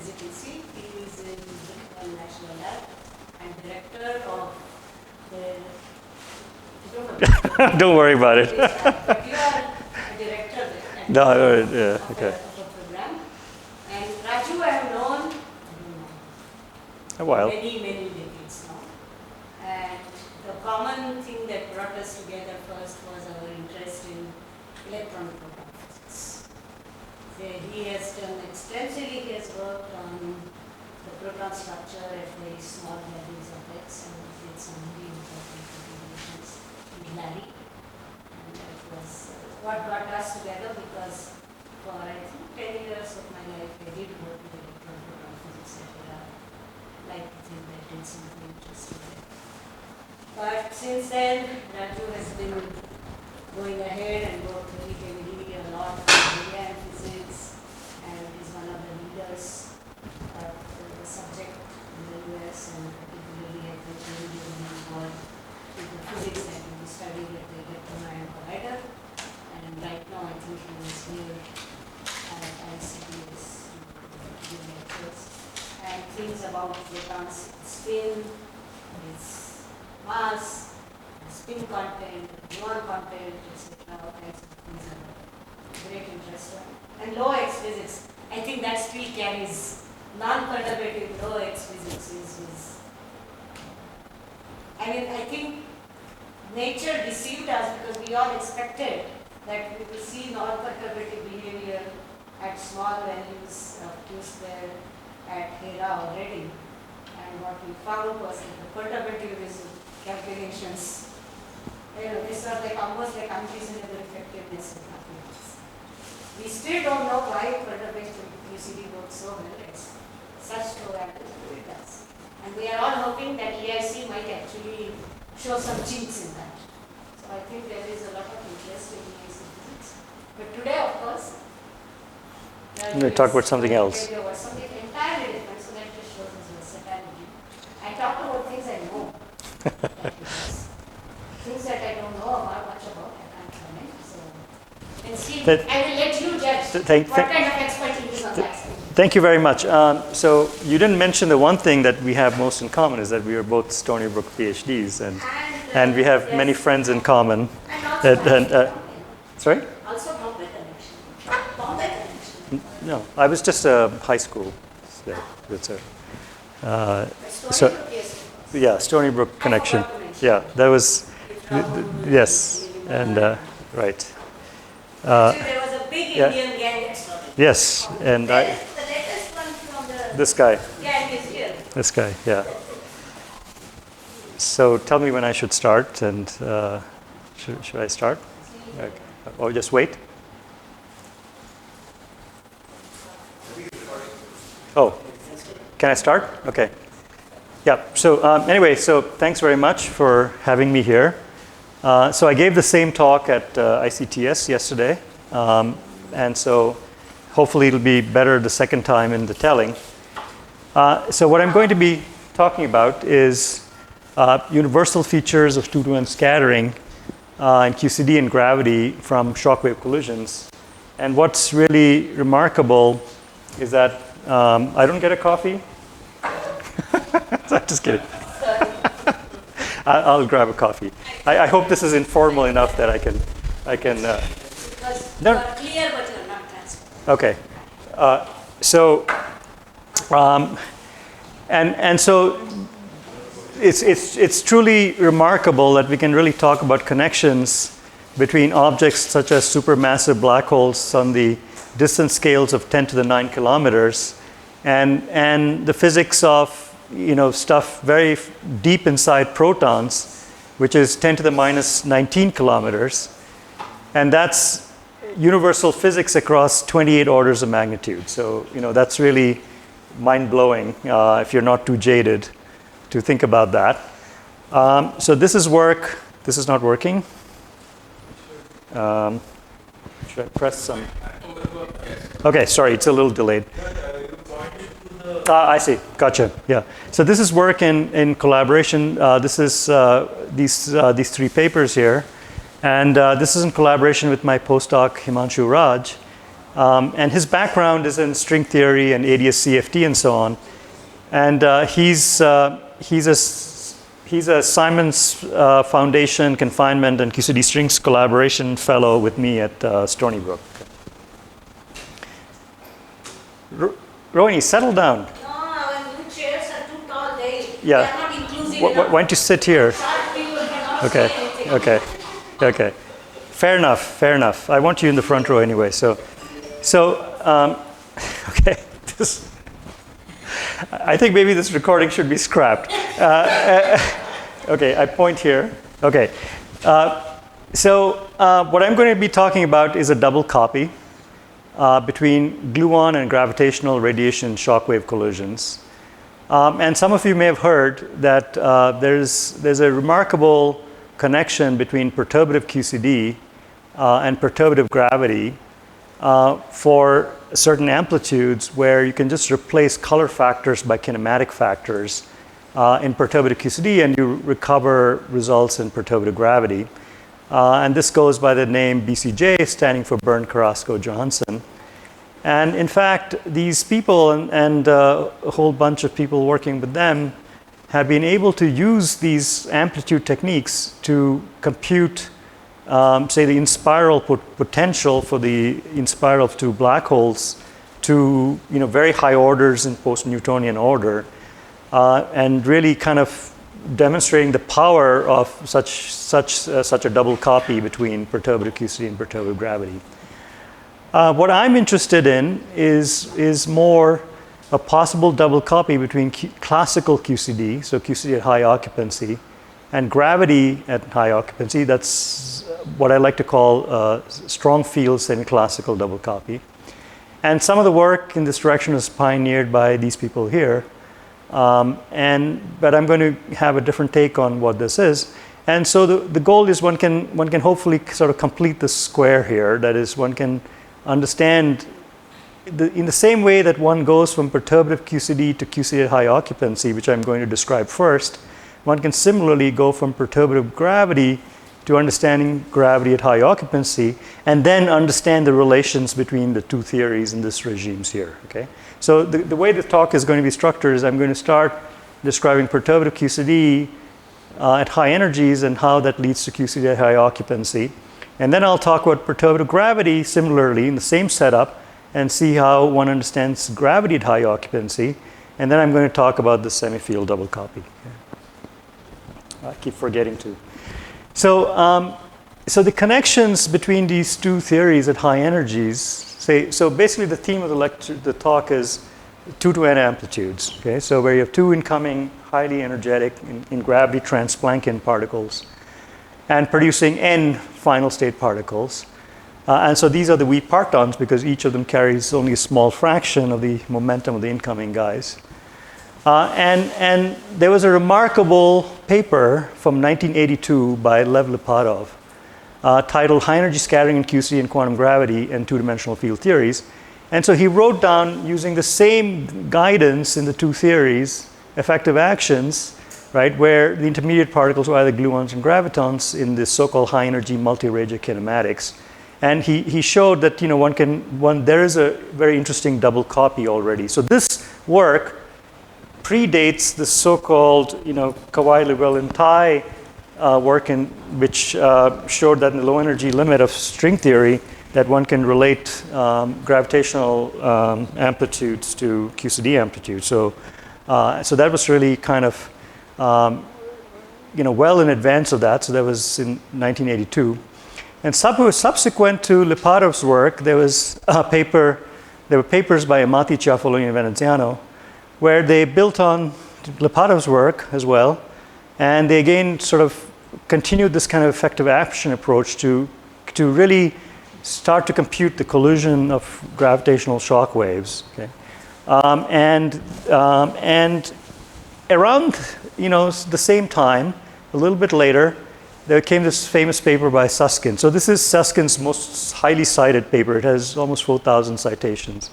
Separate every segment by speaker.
Speaker 1: you can see, he is in Brookhaven National Lab and director of the.
Speaker 2: Don't worry about it.
Speaker 1: But you are a director there.
Speaker 2: No, yeah, okay.
Speaker 1: Of a program. And Raju, I have known
Speaker 2: A while.
Speaker 1: many decades now. And the common thing that brought us together first was our interest in electron proton physics. So he has done extensively, he has worked on the proton structure at very small values of x and did some really important contributions in Larry. And that was what brought us together, because for I think 10 years of my life I did work with electron proton physics at like to think that did something interesting there. But since then, Raju has been going ahead and worked very heavily a lot on radii and physics, and is one of the leaders of the subject in the US, and particularly I think really involved with the physics that we studied at the electron ion collider. And right now I think he is here at ICTS giving lectures. And things about photons, spin, its mass, spin content, gluon content, etc. All kinds of things are great interest. And low X physics, I think that still carries non-perturbative low X physics is I mean, I think nature deceived us because we all expected that we will see non-perturbative behavior at small values of Q square at Hera already, and what we found was that the perturbative calculations, these are like almost like unreasonable effectiveness of calculations. We still don't know why perturbative QCD works so well. It's such low average, but it does. And we are all hoping that EIC might actually show some chinks in that. So I think there is a lot of interest in EIC physics. But today, of course,
Speaker 2: I'm going to talk about something else.
Speaker 1: Something entirely different, so that just shows his versatility. I talk about things I know. Things that I don't know much about, I can't comment. So, and see, I will let you judge what kind of expertise on that.
Speaker 2: Thank you very much. So you didn't mention the one thing that we have most in common is that we are both Stony Brook PhDs, and we have many friends in common. Sorry?
Speaker 1: Also Bombay connection. Bombay connection.
Speaker 2: No, I was just a high school. Yeah, Stony Brook connection. Yeah, that was, yes, and right.
Speaker 1: Actually, there was a big Indian gang that started.
Speaker 2: Yes, and
Speaker 1: the latest one from
Speaker 2: this guy.
Speaker 1: Gang is here.
Speaker 2: This guy, yeah. So tell me when I should start, and should I start? Okay. Or just wait? Oh, can I start? Okay. Yeah, so anyway, so thanks very much for having me here. So I gave the same talk at ICTS yesterday, and so hopefully it'll be better the second time in the telling. So what I'm going to be talking about is universal features of 2-to-1 scattering in QCD and gravity from shockwave collisions. And what's really remarkable is that I don't get a coffee. I'm just kidding. I'll grab a coffee. I hope this is informal enough that I can.
Speaker 1: Because you are clear, but you're not transparent.
Speaker 2: Okay. So it's truly remarkable that we can really talk about connections between objects such as supermassive black holes on the distance scales of 10 to the 9 kilometers, and the physics of stuff very deep inside protons, which is 10 to the minus 19 kilometers, and that's universal physics across 28 orders of magnitude. So that's really mind-blowing if you're not too jaded to think about that. So this is work. This is not working. Should I press some? Okay, sorry, it's a little delayed. I see. Gotcha. Yeah. So this is work in collaboration. This is these three papers here, and this is in collaboration with my postdoc Himanshu Raj, And his background is in string theory and ADS-CFT and so on. And he's a Simons Foundation Confinement and QCD Strings Collaboration Fellow with me at Stony Brook. Rohini, settle down.
Speaker 1: No, our new chairs are too tall. They
Speaker 2: Yeah.
Speaker 1: are not inclusive
Speaker 2: Why
Speaker 1: enough.
Speaker 2: don't you sit here?
Speaker 1: Short people cannot
Speaker 2: Okay,
Speaker 1: say anything.
Speaker 2: okay. Fair enough. I want you in the front row anyway. Okay. I think maybe this recording should be scrapped. Okay, I point here. Okay. What I'm going to be talking about is a double copy between gluon and gravitational radiation shockwave collisions. And some of you may have heard that there's a remarkable connection between perturbative QCD and perturbative gravity for certain amplitudes where you can just replace color factors by kinematic factors in perturbative QCD and you recover results in perturbative gravity. And this goes by the name BCJ, standing for Bern, Carrasco, Johansen. And in fact, these people and a whole bunch of people working with them have been able to use these amplitude techniques to compute, say, the in-spiral potential for the in-spiral of two black holes to very high orders in post-Newtonian order, and really kind of demonstrating the power of such a double copy between perturbative QCD and perturbative gravity. What I'm interested in is more a possible double copy between classical QCD, so QCD at high occupancy, and gravity at high occupancy. That's what I like to call strong field semi-classical double copy. And some of the work in this direction was pioneered by these people here. But I'm going to have a different take on what this is. And so the goal is one can hopefully sort of complete the square here. That is, one can understand in the same way that one goes from perturbative QCD to QCD at high occupancy, which I'm going to describe first, one can similarly go from perturbative gravity to understanding gravity at high occupancy, and then understand the relations between the two theories in this regimes here. Okay? So the way the talk is going to be structured is I'm going to start describing perturbative QCD at high energies and how that leads to QCD at high occupancy. And then I'll talk about perturbative gravity similarly in the same setup and see how one understands gravity at high occupancy. And then I'm going to talk about the semi-field double copy. I keep forgetting to. So the connections between these two theories at high energies, so basically the theme of the talk is 2 to n amplitudes. Okay? So where you have two incoming highly energetic in gravity trans-Planckian particles and producing n final state particles. And so these are the weak partons because each of them carries only a small fraction of the momentum of the incoming guys. And there was a remarkable paper from 1982 by Lipatov titled High Energy Scattering in QCD and Quantum Gravity and Two-Dimensional Field Theories. And so he wrote down, using the same guidance in the two theories, effective actions, right, where the intermediate particles were either gluons and gravitons in this so-called high-energy multi-Regge kinematics. And he showed that there is a very interesting double copy already. So this work predates the so-called Kawai-Llewellyn-Tai work which showed that in the low energy limit of string theory that one can relate gravitational amplitudes to QCD amplitudes. So that was really kind of well in advance of that. So that was in 1982. And subsequent to Lipatov's work, there were papers by Amati, Ciaffoloni, and Veneziano, where they built on Lipatov's work as well, and they again sort of continued this kind of effective action approach to really start to compute the collision of gravitational shock waves. Okay? And around the same time, a little bit later, there came this famous paper by Susskind. So this is Suskind's most highly cited paper. It has almost 4,000 citations.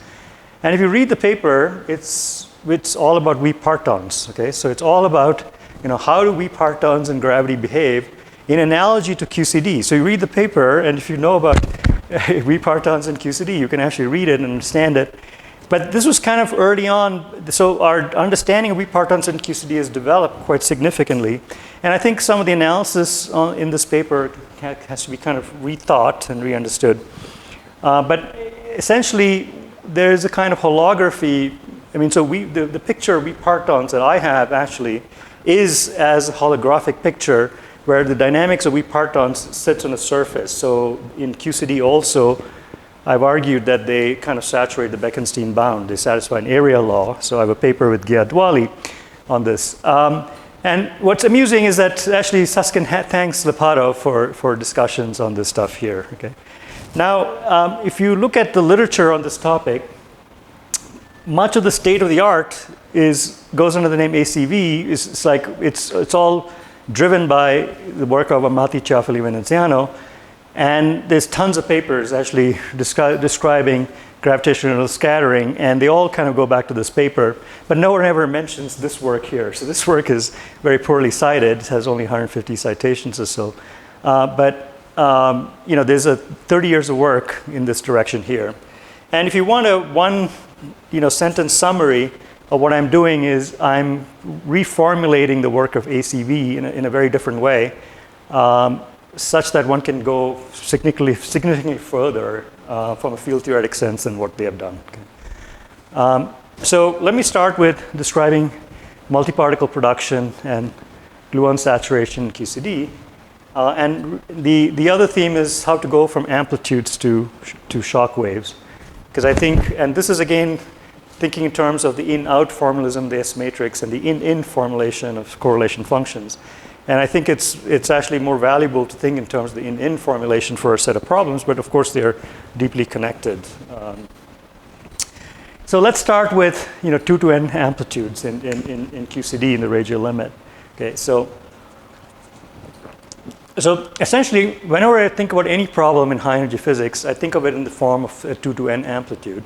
Speaker 2: And if you read the paper, it's all about weak partons. Okay, so it's all about how do weak partons and gravity behave in analogy to QCD. So you read the paper, and if you know about weak partons in QCD. You can actually read it and understand it. But this was kind of early on, so our understanding of weak partons in QCD has developed quite significantly. And I think some of the analysis in this paper has to be kind of rethought and re-understood. But essentially, there's a kind of holography. I mean, so the picture of weak partons that I have actually is as a holographic picture where the dynamics of weak partons sits on the surface. So in QCD also, I've argued that they kind of saturate the Bekenstein bound. They satisfy an area law. So I have a paper with Gyadwali on this. And what's amusing is that actually Susskind thanks Lipatov for discussions on this stuff here. Okay. Now, if you look at the literature on this topic, much of the state of the art goes under the name ACV. It's all driven by the work of Amati, Ciaffoli, Veneziano. And there's tons of papers actually describing gravitational scattering, and they all kind of go back to this paper. But no one ever mentions this work here. So this work is very poorly cited. It has only 150 citations or so. There's 30 years of work in this direction here. And if you want one sentence summary of what I'm doing is I'm reformulating the work of ACV in a very different way. Such that one can go significantly further from a field theoretic sense than what they have done. Okay. So let me start with describing multiparticle production and gluon saturation in QCD. And the other theme is how to go from amplitudes to shock waves. Because I think, and this is again thinking in terms of the in-out formalism of the S matrix and the in-in formulation of correlation functions. And I think it's actually more valuable to think in terms of the in-in formulation for a set of problems, but of course they're deeply connected. So let's start with 2 to n amplitudes in QCD in the Regge limit. Okay, so essentially, whenever I think about any problem in high energy physics, I think of it in the form of a 2 to n amplitude,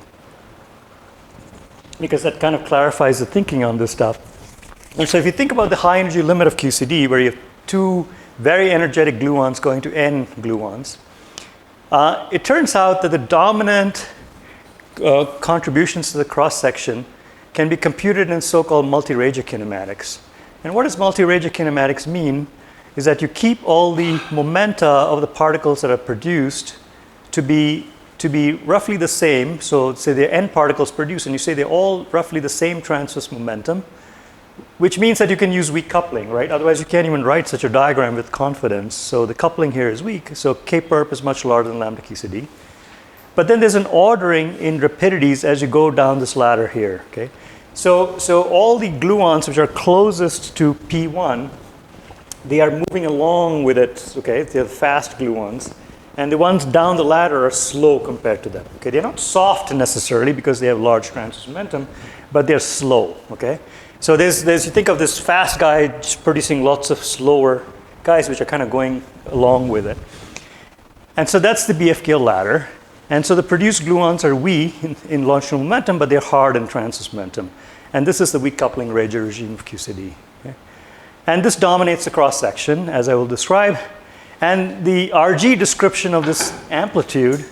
Speaker 2: because that kind of clarifies the thinking on this stuff. And so if you think about the high energy limit of QCD, where you have 2 very energetic gluons going to n gluons, it turns out that the dominant contributions to the cross-section can be computed in so-called multi-Regge kinematics. And what does multi-Regge kinematics mean? Is that you keep all the momenta of the particles that are produced to be roughly the same. So say there are n particles produced, and you say they're all roughly the same transverse momentum, which means that you can use weak coupling, right? Otherwise, you can't even write such a diagram with confidence. So the coupling here is weak. So K perp is much larger than lambda QCD. But then there's an ordering in rapidities as you go down this ladder here, okay? So all the gluons which are closest to P1, they are moving along with it, okay? They're fast gluons. And the ones down the ladder are slow compared to them, okay? They're not soft necessarily because they have large transverse momentum, but they're slow, okay? So there's you think of this fast guy producing lots of slower guys which are kind of going along with it. And so that's the BFKL ladder. And so the produced gluons are weak in longitudinal momentum, but they're hard in transverse momentum. And this is the weak coupling Regge regime of QCD. Okay? And this dominates the cross-section, as I will describe. And the RG description of this amplitude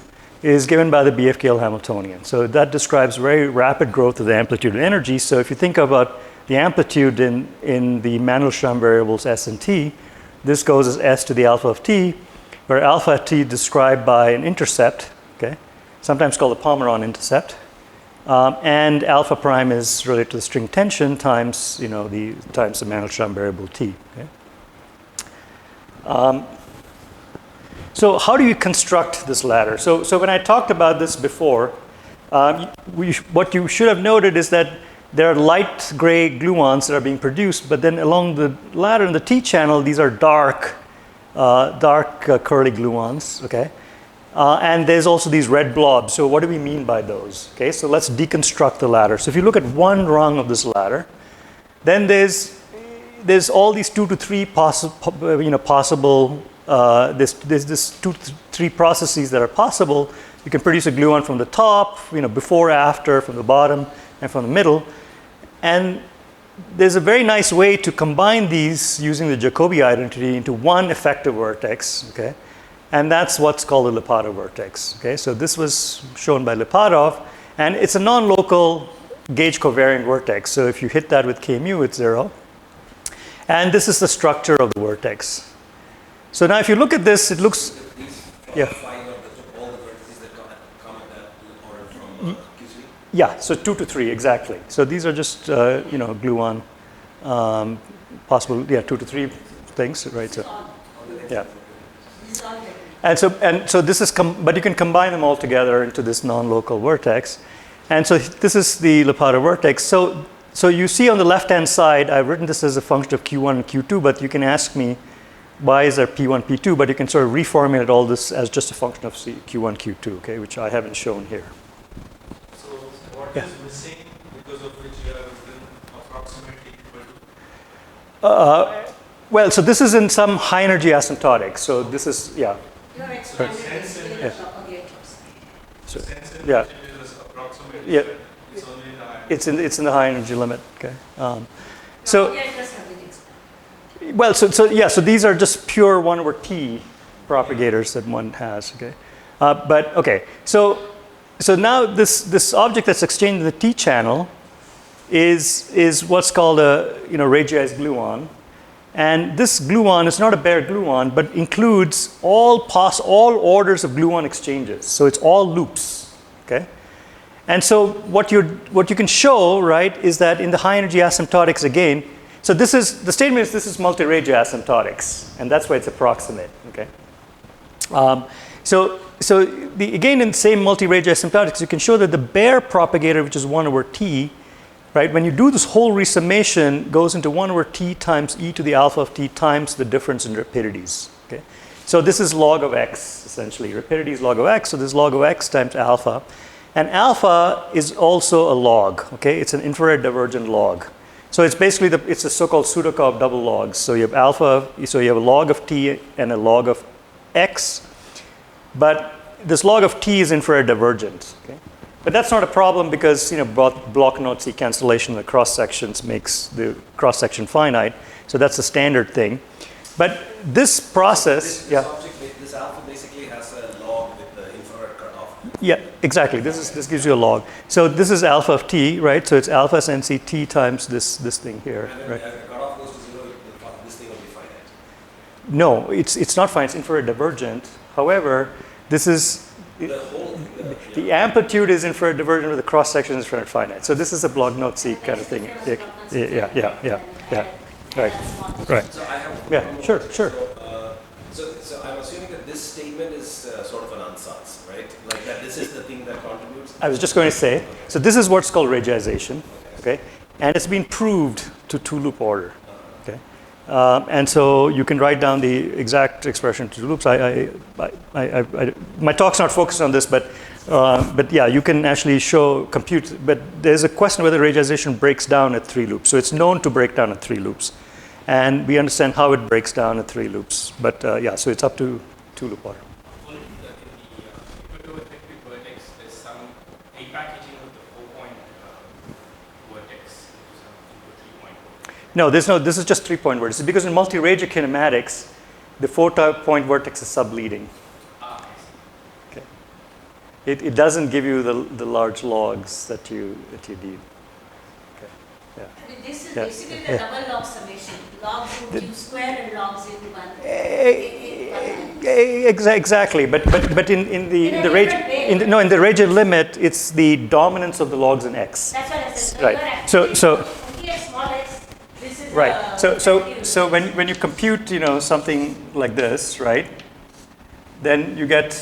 Speaker 2: is given by the BFKL Hamiltonian. So that describes very rapid growth of the amplitude and energy. So if you think about the amplitude in the Mandelstam variables S and T, this goes as S to the alpha of T, where alpha of T is described by an intercept, okay, sometimes called the Pomeron intercept. And alpha prime is related to the string tension times the Mandelstam variable T. Okay? So how do you construct this ladder? So when I talked about this before, what you should have noted is that there are light gray gluons that are being produced, but then along the ladder in the T channel, these are dark curly gluons, okay? And there's also these red blobs. So what do we mean by those? Okay, so let's deconstruct the ladder. So if you look at one rung of this ladder, then there's all these 2 to 3 possible. There's 2 to 3 processes that are possible. You can produce a gluon from the top, before, after, from the bottom, and from the middle. And there's a very nice way to combine these using the Jacobi identity into one effective vertex, okay? And that's what's called the Lipatov vertex. Okay, so this was shown by Lipatov, and it's a non-local gauge covariant vertex. So if you hit that with Kmu, it's 0. And this is the structure of the vertex. So now if you look at this, it looks, yeah.
Speaker 3: All the vertices that come at that order from QCD?
Speaker 2: Yeah, so 2 to 3, exactly. So these are just, gluon, possible, 2 to 3 things, right? So, yeah. And so this is, but you can combine them all together into this non-local vertex. And so this is the Lipatov vertex. So you see on the left-hand side, I've written this as a function of Q1 and Q2, but you can ask me, why is there P1, P2? But you can sort of reformulate all this as just a function of Q1, Q2, okay, which I haven't shown here.
Speaker 4: So what is missing because of which you have written approximately equal to?
Speaker 2: Well, so this is in some high energy asymptotics. So this is, yeah.
Speaker 1: You have expanded
Speaker 4: Sense in
Speaker 1: the
Speaker 2: Yeah.
Speaker 1: propagators.
Speaker 2: So,
Speaker 4: Sense in
Speaker 2: yeah.
Speaker 4: which is approximately,
Speaker 2: Yeah.
Speaker 4: it's only in the high.
Speaker 2: It's in the high energy limit, okay. So,
Speaker 1: Propagators have been expanded.
Speaker 2: well, so these are just pure 1/t propagators that one has, okay. But okay, so now this object that's exchanged in the T channel is what's called a Regge's gluon. And this gluon is not a bare gluon, but includes all orders of gluon exchanges. So it's all loops, okay? And so what you can show, right, is that in the high energy asymptotics again, so the statement is this is multi-Regge asymptotics, and that's why it's approximate, okay? Again in the same multi-Regge asymptotics, you can show that the bare propagator, which is 1/t, right? When you do this whole resummation, goes into 1/t times e to the alpha of t times the difference in rapidities. Okay, so this is log of x essentially. Rapidity is log of x, so this is log of x times alpha, and alpha is also a log. Okay, it's an infrared divergent log. So it's basically it's a so-called Sudakov double logs. So you have alpha, so you have a log of t and a log of x, but this log of t is infrared divergent. Okay. But that's not a problem because block-Notzi cancellation of the cross sections makes the cross section finite. So that's a standard thing. But this process,
Speaker 3: this alpha basically has a log with the infrared cutoff.
Speaker 2: Yeah, exactly. This gives you a log. So this is alpha of t, right? So it's alpha SNC t times this thing here,
Speaker 3: And then
Speaker 2: right?
Speaker 3: as the cutoff goes to 0, this thing will be finite.
Speaker 2: No, it's not finite. It's infrared divergent. However, this is. The amplitude is infrared divergent, but the cross section is infrared finite. So this is a Bloch-Notzi kind of thing. Yeah. Right.
Speaker 3: So I have
Speaker 2: Sure.
Speaker 3: So I'm assuming that this statement is sort of an ansatz, right? Like that this is the thing that contributes.
Speaker 2: I was just going to say, so this is what's called Reggeization, okay? And it's been proved to two-loop order, okay? And so you can write down the exact expression to two loops. My talk's not focused on this, but yeah, you can actually compute. But there's a question whether Reggeization breaks down at 3 loops. So it's known to break down at 3 loops, and we understand how it breaks down at 3 loops. But yeah, so it's up to two-loop order.
Speaker 5: Only in the equator-effective vertex, there's some repackaging of the 4-point vertex into some 3-point vertex.
Speaker 2: No, this is just 3-point vertex. Because in multi-Regge kinematics, the 4-point vertex is subleading. Okay. It doesn't give you the large logs that you need. Okay. Yeah.
Speaker 1: I mean, this is
Speaker 2: Yeah.
Speaker 1: basically the double log summation. Logs in q square and logs into 1.
Speaker 2: Exactly, but in the Regge limit, it's the dominance of the logs in x.
Speaker 1: That's what I said.
Speaker 2: Right.
Speaker 1: So
Speaker 2: So
Speaker 1: only at small x, this is
Speaker 2: right. So when you compute something like this, right, then you get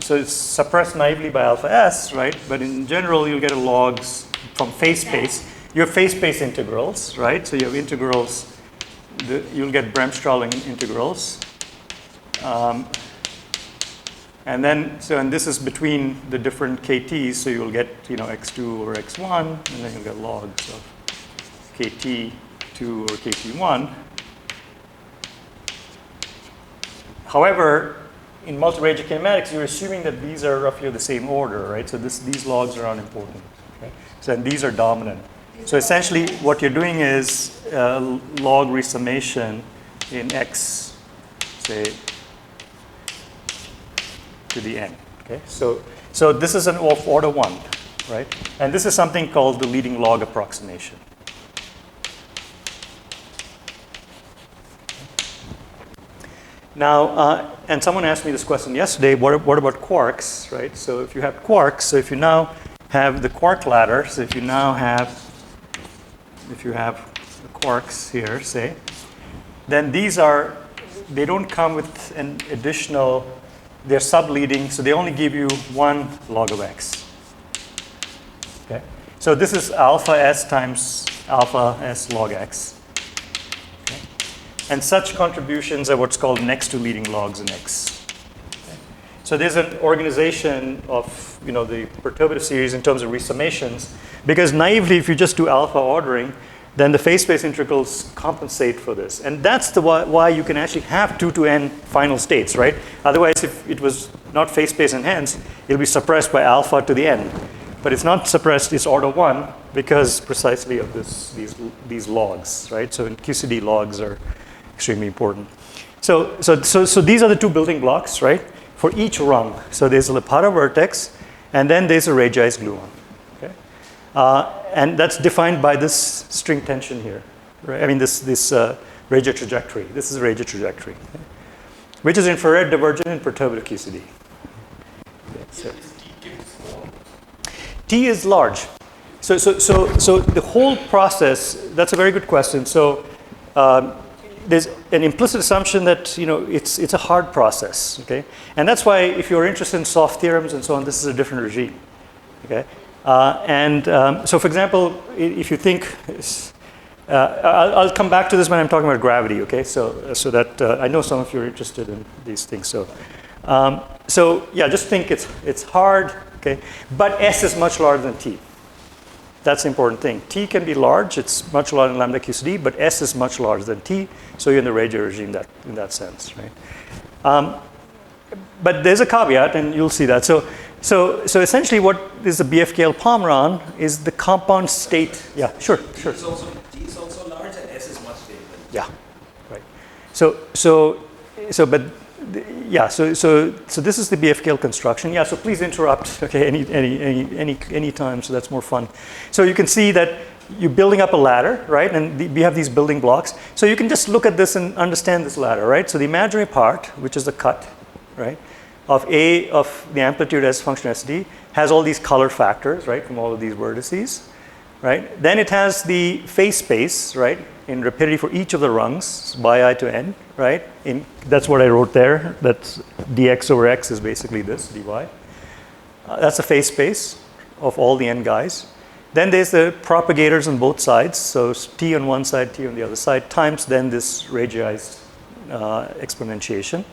Speaker 2: so it's suppressed naively by alpha s, right? But in general, you'll get a logs from phase space. You have phase space integrals, right? So you have integrals. You'll get bremssstrahlung integrals. And this is between the different kts, so you'll get x2 over x1, and then you'll get logs of kt2 over kt1. However, in multi-Regge kinematics, you're assuming that these are roughly of the same order, right? So these logs are unimportant. Okay? So and these are dominant. So essentially, what you're doing is log resummation in x, say to the n. Okay, so this is an of order 1, right? And this is something called the leading log approximation. Now, and someone asked me this question yesterday, what about quarks, right? So if you have quarks, so if you now have the quark ladder, so if you have the quarks here, say, then they don't come with an additional, they're subleading, so they only give you 1 log of x. Okay? So this is alpha s times alpha s log x. Okay? And such contributions are what's called next to leading logs in x. Okay? So there's an organization of the perturbative series in terms of resummations, because naively, if you just do alpha ordering, then the phase space integrals compensate for this. And that's why you can actually have 2 to n final states, right? Otherwise, if it was not phase space enhanced, it'll be suppressed by alpha to the n. But it's not suppressed, it's order 1 because precisely of these logs, right? So in QCD, logs are extremely important. So these are the 2 building blocks, right? For each rung. So there's a Lipatov vertex, and then there's a Regge's gluon. Okay? And that's defined by this string tension here. Right? I mean, this Regge trajectory. This is a Regge trajectory, okay? Which is infrared divergent in perturbative QCD. Okay, so. T is large. So the whole process, that's a very good question. So there's an implicit assumption that it's a hard process, okay? And that's why if you're interested in soft theorems and so on, this is a different regime, okay? So for example, if you think, I'll come back to this when I'm talking about gravity, okay? So that I know some of you are interested in these things. So yeah, just think it's hard, okay? But S is much larger than T. That's the important thing. T can be large, it's much larger than lambda QCD, but S is much larger than T, so you're in the Regge regime in that sense, right? But there's a caveat, and you'll see that. So essentially what is the BFKL Pomeron is the compound state. Yeah, sure.
Speaker 3: T is also large and S is much bigger.
Speaker 2: Yeah, right. So this is the BFKL construction. Yeah, so please interrupt, okay, any time, so that's more fun. So you can see that you're building up a ladder, right? And we have these building blocks. So you can just look at this and understand this ladder, right? So the imaginary part, which is the cut, right, of A of the amplitude as function SD, has all these color factors, right, from all of these vertices, right? Then it has the phase space, right, in rapidity for each of the rungs, by I to n, right? That's what I wrote there. That's dx over x is basically this, dy. That's the phase space of all the n guys. Then there's the propagators on both sides. So t on one side, t on the other side, times then this Reggeized exponentiation.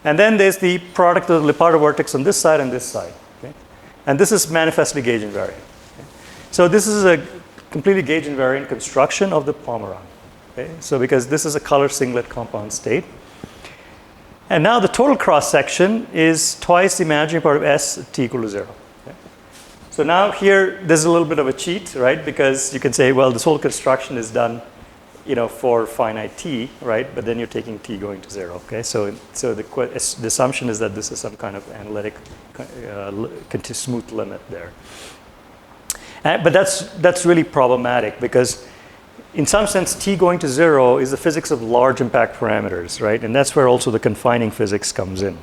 Speaker 2: And then there's the product of the Lipatov vertex on this side and this side. Okay? And this is manifestly gauge invariant. Okay? So this is a completely gauge invariant construction of the Pomeron. Okay? So because this is a color singlet compound state. And now the total cross section is twice the imaginary part of S at t equal to 0. Okay? So now here, there's a little bit of a cheat, right? Because you can say, well, this whole construction is done for finite t, right? But then you're taking t going to 0, okay? So the assumption is that this is some kind of analytic smooth limit there. But that's really problematic because in some sense, t going to 0 is the physics of large impact parameters, right? And that's where also the confining physics comes in.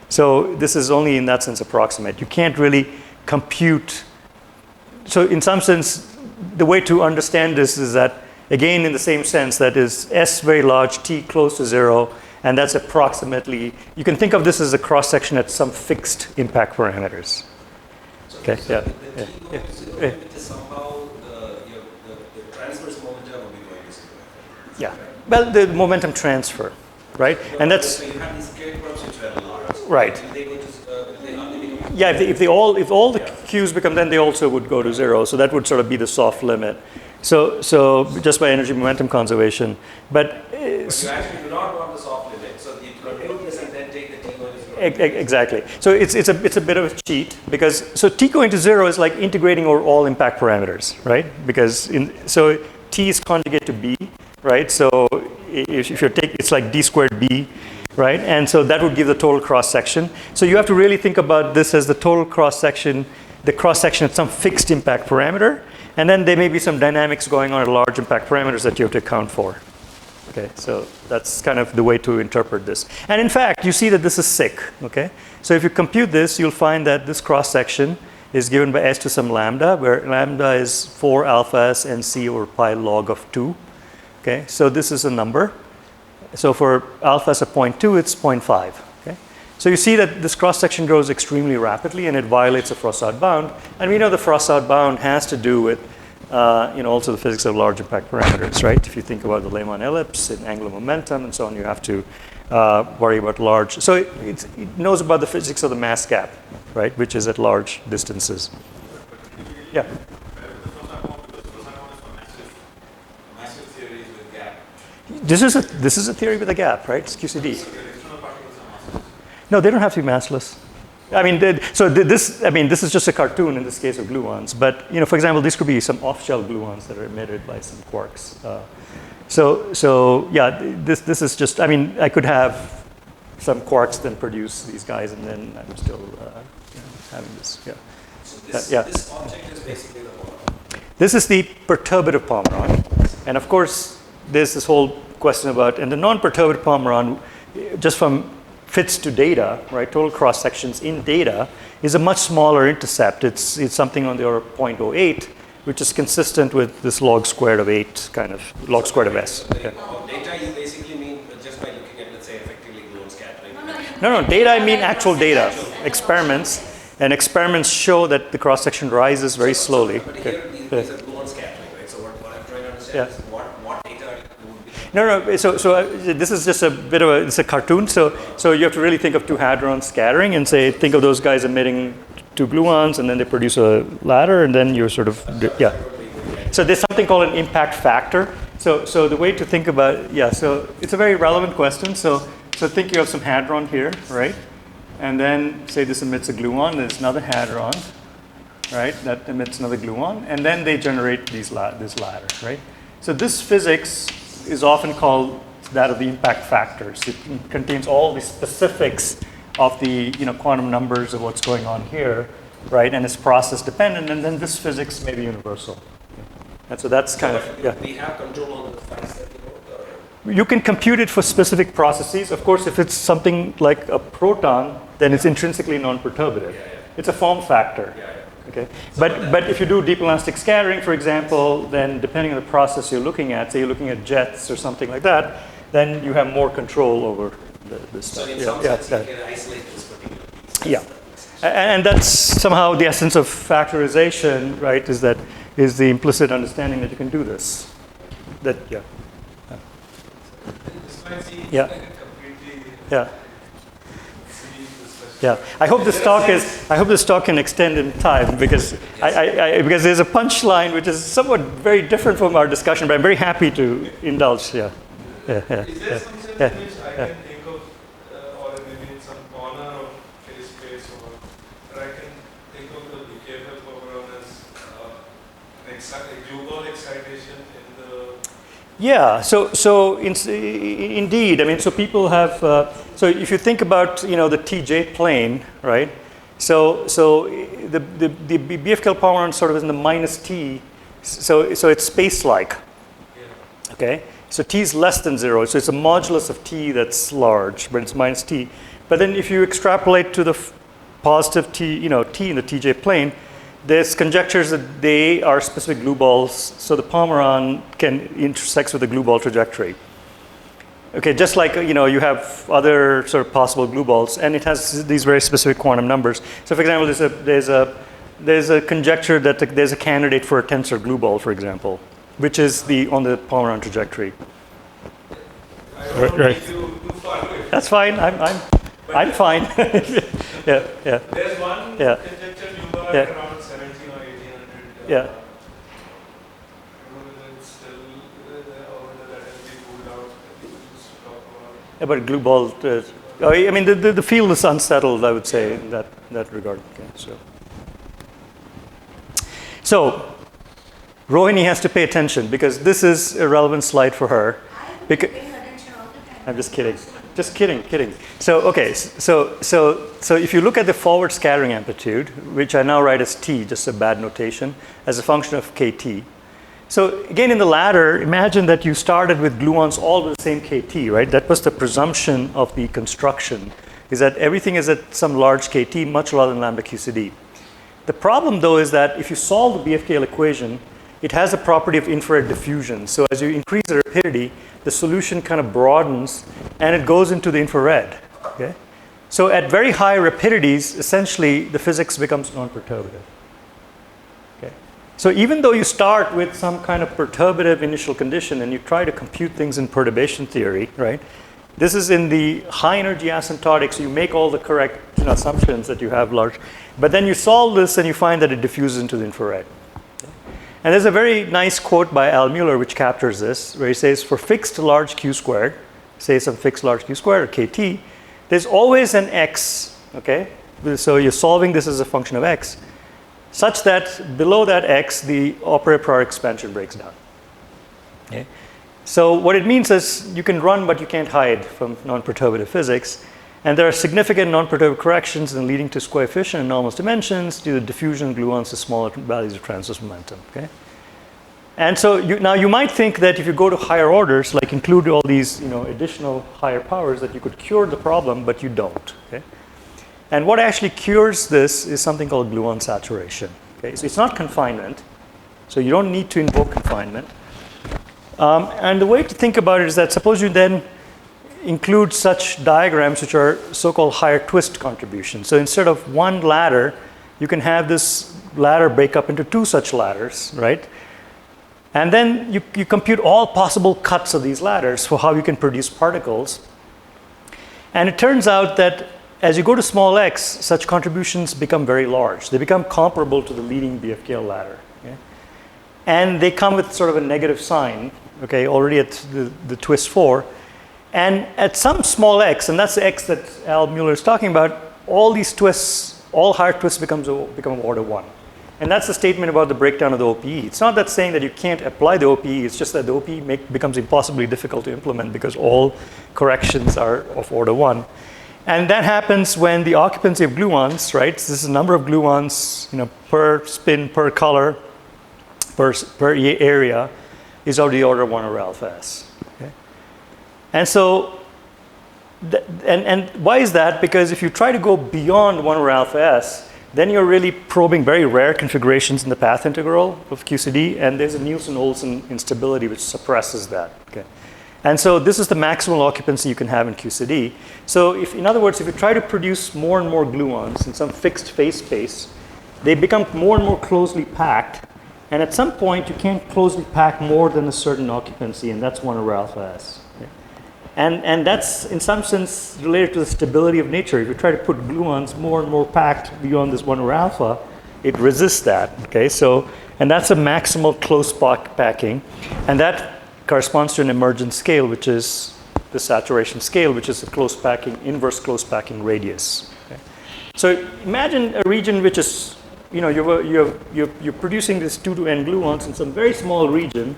Speaker 2: So this is only in that sense approximate. You can't really compute. So in some sense, the way to understand this is that, again, in the same sense, that is S very large, t close to 0, and that's approximately, you can think of this as a cross-section at some fixed impact parameters. Okay,
Speaker 3: so
Speaker 2: yeah.
Speaker 3: The t going to 0 limit is somehow the transverse momentum will be going to 0.
Speaker 2: Yeah, well, the momentum transfer, right?
Speaker 3: No,
Speaker 2: and that's,
Speaker 3: so you have these K curves which are large.
Speaker 2: right.
Speaker 3: They go to,
Speaker 2: Yeah, if all the Q's become, then they also would go to 0. So that would sort of be the soft limit. So just by energy momentum conservation, but
Speaker 3: you actually do not want the soft limit. So you compute this and then take the t going to 0.
Speaker 2: Exactly. So it's a bit of a cheat because so t going to 0 is like integrating over all impact parameters, right? Because so t is conjugate to b, right? So if you take it's like d squared b, right? And so that would give the total cross section. So you have to really think about this as the total cross section, the cross section at some fixed impact parameter, and then there may be some dynamics going on at large impact parameters that you have to account for. Okay, so that's kind of the way to interpret this. And in fact, you see that this is sick, okay? So if you compute this, you'll find that this cross section is given by s to some lambda, where lambda is 4 alpha s and c over pi log of 2. Okay, so this is a number. So for alpha s of 0.2, it's 0.5. Okay, so you see that this cross section grows extremely rapidly, and it violates the Frossard bound. And we know the Frossard bound has to do with also the physics of large impact parameters, right? If you think about the Lehmann ellipse and angular momentum and so on, you have to worry about large. So it knows about the physics of the mass gap, right, which is at large distances. Yeah. This is a theory with a gap, right? It's QCD. No, they don't have to be massless. I mean, this is just a cartoon in this case of gluons. But for example, these could be some off-shell gluons that are emitted by some quarks. So yeah, this is just. I mean, I could have some quarks then produce these guys, and then I'm still having this. Yeah.
Speaker 3: So this object is basically the Pomeron.
Speaker 2: This is the perturbative Pomeron, and of course, there's this whole question about and the non-perturbative Pomeron, just from fits to data, right? Total cross sections in data is a much smaller intercept. It's something on the order of 0.08, which is consistent with this log squared of 8 kind of log squared of s. Okay.
Speaker 3: Data you basically mean just by looking at, let's say, effectively gluon scattering.
Speaker 2: No, data I mean actual data, experiments, and experiments show that the cross section rises very slowly.
Speaker 3: But here these are gluon scattering, right? So what I'm trying to understand is what data would be.
Speaker 2: No. So this is just a bit of it's a cartoon. So you have to really think of two hadrons scattering and think of those guys emitting two gluons, and then they produce a ladder, and then you're sort of So there's something called an impact factor. So the way to think about so it's a very relevant question. So think you have some hadron here, right? And then say this emits a gluon. There's another hadron, right? That emits another gluon, and then they generate this ladder, right? So this physics is often called that of the impact factors. It contains all the specifics of the quantum numbers of what's going on here, right? And it's process dependent, and then this physics may be universal. And so that's kind of
Speaker 3: We have control on the facts that we know.
Speaker 2: You can compute it for specific processes. Of course, if it's something like a proton, then it's intrinsically non-perturbative. It's a form factor. Okay, but if you do deep elastic scattering, for example, then depending on the process you're looking at, say you're looking at jets or something like that, then you have more control over this stuff.
Speaker 3: So in some sense, you can isolate this particular piece.
Speaker 2: Yeah, and that's somehow the essence of factorization, right? Is the implicit understanding that you can do this. Yeah. I hope this talk can extend in time because because there's a punchline which is somewhat very different from our discussion, but I'm very happy to indulge.
Speaker 4: Is there some sense in which I can think of, or maybe in some corner of phase space, or I can think of the Brookhaven Pomeron as a global excitation in the.
Speaker 2: Yeah. So indeed, I mean, so people have. So if you think about the TJ plane, right? So the BFKL Pomeron sort of is in the minus t. So it's space-like.
Speaker 4: Yeah.
Speaker 2: Okay. So t is less than 0. So it's a modulus of t that's large, but it's minus t. But then if you extrapolate to the positive t, t in the TJ plane, there's conjectures that they are specific glue balls. So the Pomeron can intersect with the glue ball trajectory. Okay, just like you have other sort of possible glue balls, and it has these very specific quantum numbers. So, for example, there's a conjecture that there's a candidate for a tensor glue ball, for example, which is on the Pomeron trajectory.
Speaker 4: I don't
Speaker 2: Right.
Speaker 4: need to too far away.
Speaker 2: That's fine. I'm fine. yeah.
Speaker 4: There's one conjecture you got around 17 or 1800.
Speaker 2: Yeah. About glue ball. I mean, the field is unsettled, I would say, in that regard. Okay, so Rohini has to pay attention because this is a relevant slide for her.
Speaker 1: I've been paying attention all the time.
Speaker 2: I'm just kidding. Just kidding. So okay, so if you look at the forward scattering amplitude, which I now write as t, just a bad notation, as a function of kt. So again, in the ladder, imagine that you started with gluons all with the same kt, right? That was the presumption of the construction, is that everything is at some large kt, much larger than lambda QCD. The problem, though, is that if you solve the BFKL equation, it has a property of infrared diffusion. So as you increase the rapidity, the solution kind of broadens and it goes into the infrared. Okay? So at very high rapidities, essentially the physics becomes non-perturbative. Okay? So even though you start with some kind of perturbative initial condition and you try to compute things in perturbation theory, right? This is in the high energy asymptotics. You make all the correct assumptions that you have large, but then you solve this and you find that it diffuses into the infrared. And there's a very nice quote by Al Mueller which captures this, where he says, for fixed large q squared, say some fixed large q squared or kt, there's always an x, okay? So you're solving this as a function of x, such that below that x, the operator prior expansion breaks down. Okay? So what it means is you can run, but you can't hide from non-perturbative physics. And there are significant non-perturbative corrections in leading to square efficient and enormous dimensions due to diffusion of gluons to smaller values of transverse momentum. Okay? And so now you might think that if you go to higher orders, like include all these additional higher powers, that you could cure the problem, but you don't. Okay? And what actually cures this is something called gluon saturation. Okay? So it's not confinement. So you don't need to invoke confinement. And the way to think about it is that suppose you then include such diagrams which are so-called higher twist contributions. So instead of one ladder, you can have this ladder break up into two such ladders, right? And then you compute all possible cuts of these ladders for how you can produce particles. And it turns out that as you go to small x, such contributions become very large. They become comparable to the leading BFKL ladder. Okay? And they come with sort of a negative sign, okay, already at the twist 4. And at some small x, and that's the x that Al Mueller is talking about, all these twists, all higher twists become order 1. And that's the statement about the breakdown of the OPE. It's not that saying that you can't apply the OPE, it's just that the OPE becomes impossibly difficult to implement because all corrections are of order 1. And that happens when the occupancy of gluons, right? So this is the number of gluons per spin, per color, per area, is of the order 1 over alpha s. And so, and why is that? Because if you try to go beyond 1 over alpha s, then you're really probing very rare configurations in the path integral of QCD, and there's a Nielsen-Olson instability which suppresses that. Okay? And so this is the maximal occupancy you can have in QCD. So in other words, if you try to produce more and more gluons in some fixed phase space, they become more and more closely packed, and at some point you can't closely pack more than a certain occupancy, and that's 1 over alpha s. And that's, in some sense, related to the stability of nature. If you try to put gluons more and more packed beyond this 1 over alpha, it resists that. Okay, so, and that's a maximal close packing. And that corresponds to an emergent scale, which is the saturation scale, which is the close packing, inverse close packing radius. Okay? So imagine a region which is, you're producing this 2 to n gluons in some very small region,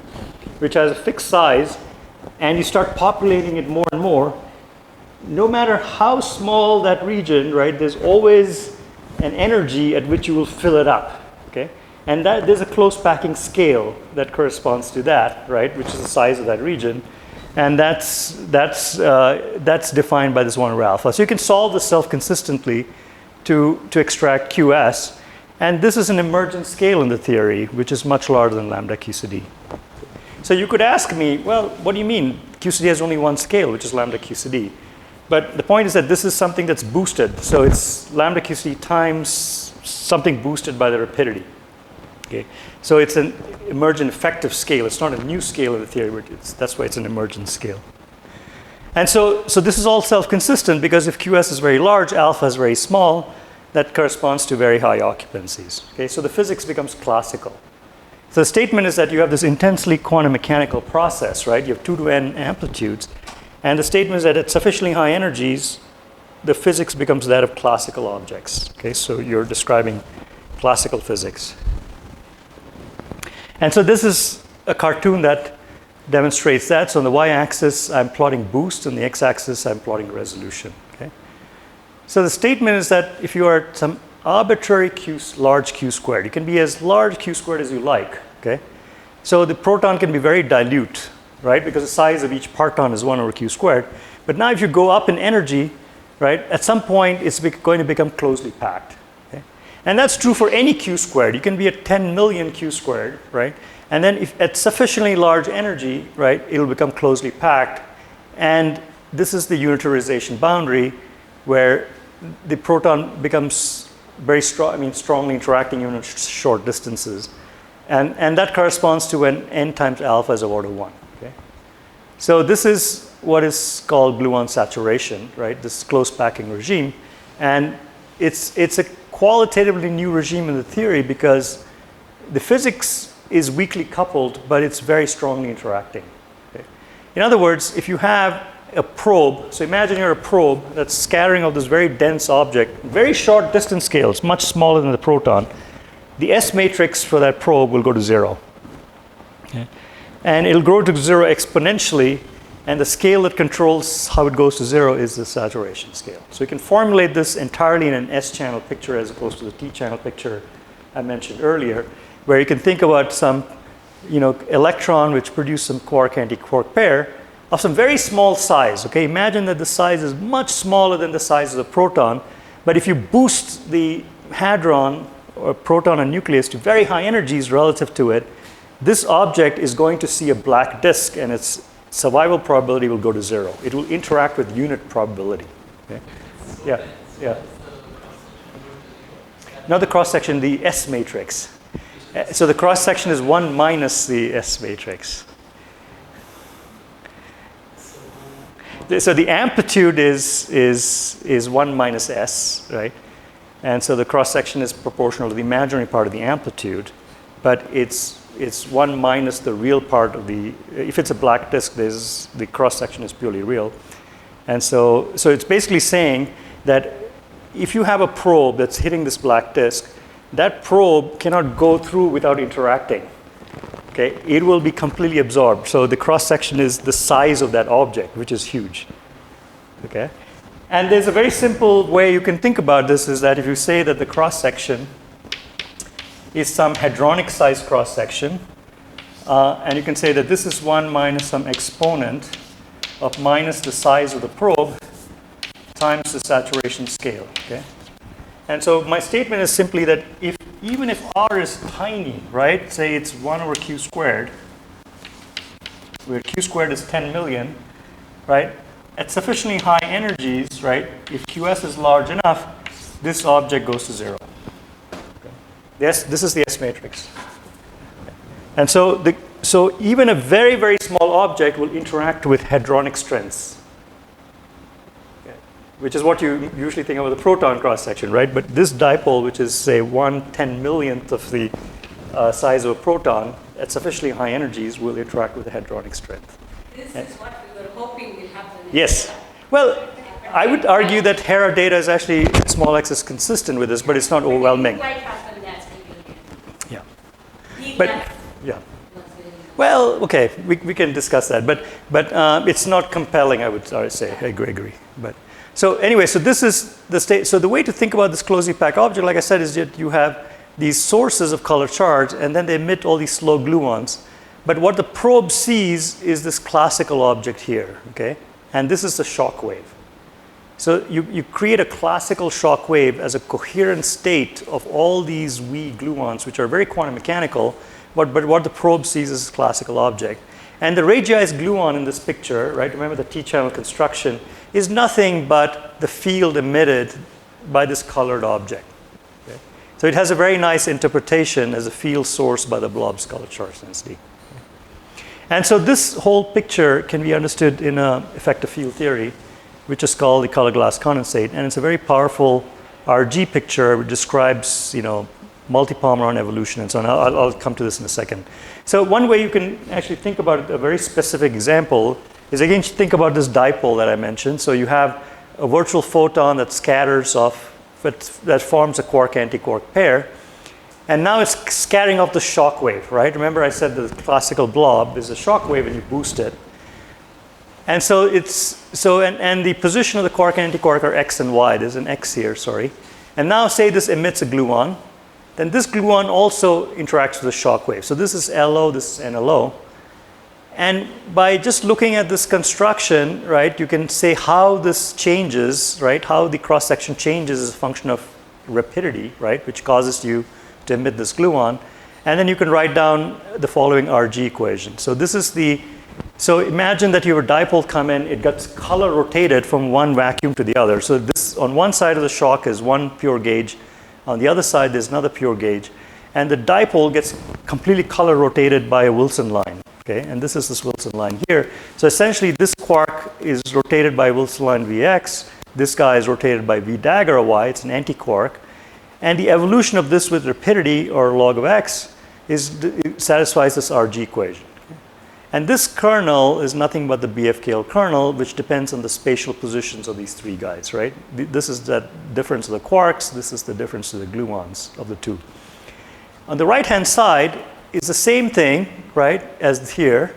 Speaker 2: which has a fixed size, and you start populating it more and more. No matter how small that region, right, there's always an energy at which you will fill it up, okay? And that there's a close packing scale that corresponds to that, right, which is the size of that region. And that's defined by this 1 over alpha. So you can solve this self-consistently to extract QS. And this is an emergent scale in the theory, which is much larger than lambda QCD. So you could ask me, well, what do you mean? QCD has only one scale, which is lambda QCD. But the point is that this is something that's boosted. So it's lambda QCD times something boosted by the rapidity. Okay? So it's an emergent effective scale. It's not a new scale in the theory, but that's why it's an emergent scale. And so this is all self-consistent because if QS is very large, alpha is very small, that corresponds to very high occupancies. Okay? So the physics becomes classical. So the statement is that you have this intensely quantum mechanical process, right? You have 2 to n amplitudes. And the statement is that at sufficiently high energies, the physics becomes that of classical objects. Okay, so you're describing classical physics. And so this is a cartoon that demonstrates that. So on the y-axis, I'm plotting boost, and the x-axis, I'm plotting resolution. Okay? So the statement is that if you are some arbitrary large q squared, you can be as large q squared as you like. Okay? So the proton can be very dilute, right? Because the size of each parton is 1 over q squared. But now if you go up in energy, right, at some point it's going to become closely packed. Okay? And that's true for any q squared. You can be at 10 million q squared, right? And then if at sufficiently large energy, right, it'll become closely packed. And this is the unitarization boundary where the proton becomes very strong, strongly interacting even at short distances. And that corresponds to when n times alpha is of order 1. Okay? So this is what is called gluon saturation, right? This close packing regime. And it's a qualitatively new regime in the theory because the physics is weakly coupled, but it's very strongly interacting. Okay? In other words, if you have a probe, so imagine you're a probe that's scattering of this very dense object, very short distance scales, much smaller than the proton, the S matrix for that probe will go to 0. Okay? And it'll grow to 0 exponentially, and the scale that controls how it goes to 0 is the saturation scale. So you can formulate this entirely in an S-channel picture as opposed to the T-channel picture I mentioned earlier, where you can think about some electron which produce some quark-antiquark pair of some very small size. Okay? Imagine that the size is much smaller than the size of the proton, but if you boost the hadron or proton and nucleus to very high energies relative to it, this object is going to see a black disk, and its survival probability will go to 0. It will interact with unit probability. Okay? Yeah, yeah. Not the cross section, the S matrix. So the cross section is 1 minus the S matrix. So the amplitude is 1 minus S, right? And so the cross section is proportional to the imaginary part of the amplitude, but it's 1 minus the real part of the. If it's a black disk, the cross section is purely real, and so it's basically saying that if you have a probe that's hitting this black disk, that probe cannot go through without interacting. Okay, it will be completely absorbed. So the cross section is the size of that object, which is huge. Okay, and there's a very simple way you can think about this is that if you say that the cross section is some hadronic size cross section, and you can say that this is 1 minus some exponent of minus the size of the probe times the saturation scale. Okay, and so my statement is simply that even if R is tiny, right, say it's 1 over q squared, where q squared is 10 million, right, at sufficiently high energies, right, if QS is large enough, this object goes to 0. Okay. Yes, this is the S matrix. Okay. And so even a very, very small object will interact with hadronic strengths. Which is what you usually think of the proton cross-section, right? But this dipole, which is, say, 1/10,000,000th of the size of a proton, at sufficiently high energies, will interact with the hadronic strength.
Speaker 1: This is what we were hoping will happen.
Speaker 2: Yes. Well, I would argue that Hera data is actually, small x is consistent with this, but it's not overwhelming.
Speaker 1: It quite happened as we will
Speaker 2: Yeah. But, yeah. Well, okay, we can discuss that. But it's not compelling, I would say. I agree. But so anyway, so this is the state. So the way to think about this closely packed object, like I said, is that you have these sources of color charge, and then they emit all these slow gluons. But what the probe sees is this classical object here, okay? And this is the shock wave. So you create a classical shock wave as a coherent state of all these wee gluons, which are very quantum mechanical, but what the probe sees is this classical object. And the Reggeized gluon in this picture, right, remember the T-channel construction, is nothing but the field emitted by this colored object. Okay? So it has a very nice interpretation as a field sourced by the blob's color charge density. And so this whole picture can be understood in effective field theory, which is called the color glass condensate. And it's a very powerful RG picture which describes, multi-Pomeron evolution and so on. I'll come to this in a second. So one way you can actually think about it, a very specific example, is again think about this dipole that I mentioned. So you have a virtual photon that scatters off, that forms a quark-antiquark pair. And now it's scattering off the shock wave, right? Remember I said the classical blob is a shock wave and you boost it. And so and the position of the quark and anti-quark are x and y. There's an x here, sorry. And now say this emits a gluon. Then this gluon also interacts with the shock wave. So this is LO, this is NLO. And by just looking at this construction, right, you can say how this changes, right, how the cross-section changes as a function of rapidity, right, which causes you to emit this gluon. And then you can write down the following RG equation. So this is so imagine that you have a dipole come in, it gets color rotated from one vacuum to the other. So this, on one side of the shock is one pure gauge, on the other side there's another pure gauge, and the dipole gets completely color rotated by a Wilson line, okay? And this is this Wilson line here. So essentially this quark is rotated by Wilson line Vx, this guy is rotated by V dagger Y, it's an anti-quark, and the evolution of this with rapidity or log of x it satisfies this RG equation. And this kernel is nothing but the BFKL kernel, which depends on the spatial positions of these three guys, right? This is the difference of the quarks. This is the difference of the gluons of the two. On the right-hand side is the same thing, right, as here,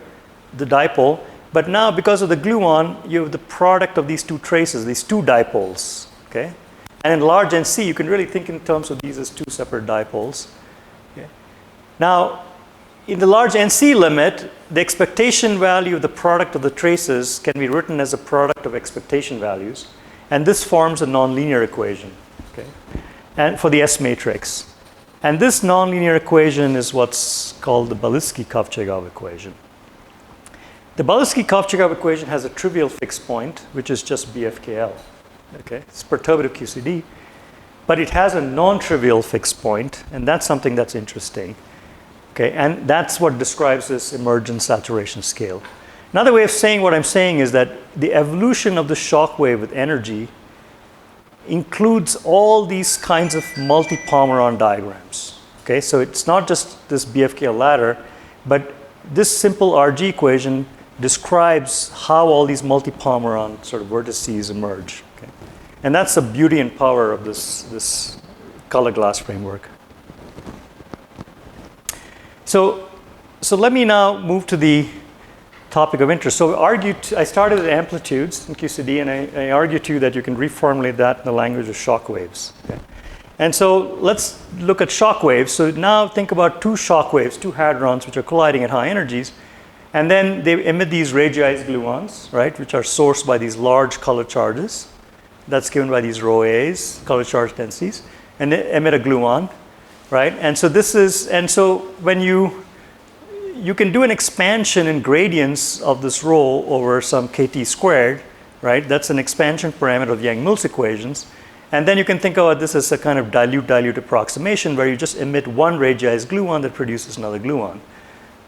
Speaker 2: the dipole. But now, because of the gluon, you have the product of these two traces, these two dipoles, okay? And in large NC, you can really think in terms of these as two separate dipoles. Okay? Now, in the large NC limit, the expectation value of the product of the traces can be written as a product of expectation values. And this forms a nonlinear equation, okay? And for the S matrix. And this nonlinear equation is what's called the Balitsky-Kovchegov equation. The Balitsky-Kovchegov equation has a trivial fixed point, which is just BFKL, okay? It's perturbative QCD. But it has a non-trivial fixed point, and that's something that's interesting. Okay, and that's what describes this emergent saturation scale. Another way of saying what I'm saying is that the evolution of the shock wave with energy includes all these kinds of multi-Pomeron diagrams. Okay, so it's not just this BFKL ladder, but this simple RG equation describes how all these multi-Pomeron sort of vertices emerge. Okay? And that's the beauty and power of this color glass framework. So let me now move to the topic of interest. So I started at amplitudes in QCD, and I argued to you that you can reformulate that in the language of shock waves. Okay? And so let's look at shock waves. So now think about two shock waves, two hadrons, which are colliding at high energies. And then they emit these radii gluons, right, which are sourced by these large color charges. That's given by these rho A's, color charge densities. And they emit a gluon. Right, and so when you can do an expansion in gradients of this rho over some KT squared, right? That's an expansion parameter of Yang-Mills equations, and then you can think about this as a kind of dilute-dilute approximation where you just emit one radii gluon that produces another gluon.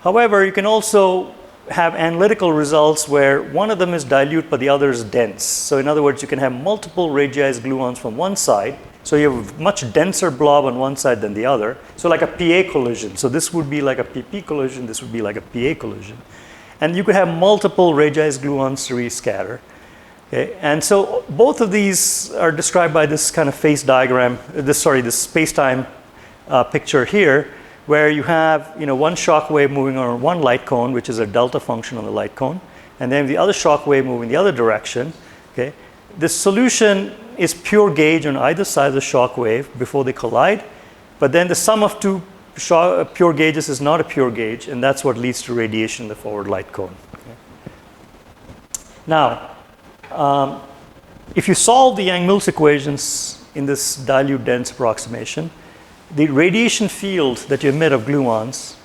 Speaker 2: However, you can also have analytical results where one of them is dilute but the other is dense. So in other words, you can have multiple radii gluons from one side. So you have a much denser blob on one side than the other. So like a PA collision. So this would be like a PP collision. This would be like a PA collision. And you could have multiple radii gluons rescatter. Okay? And so both of these are described by this kind of phase diagram, this space-time picture here, where you have one shock wave moving on one light cone, which is a delta function on the light cone, and then the other shock wave moving the other direction. Okay? The solution is pure gauge on either side of the shock wave before they collide, but then the sum of two pure gauges is not a pure gauge, and that's what leads to radiation in the forward light cone. Okay? Now, if you solve the Yang-Mills equations in this dilute-dense approximation, the radiation field that you emit of gluons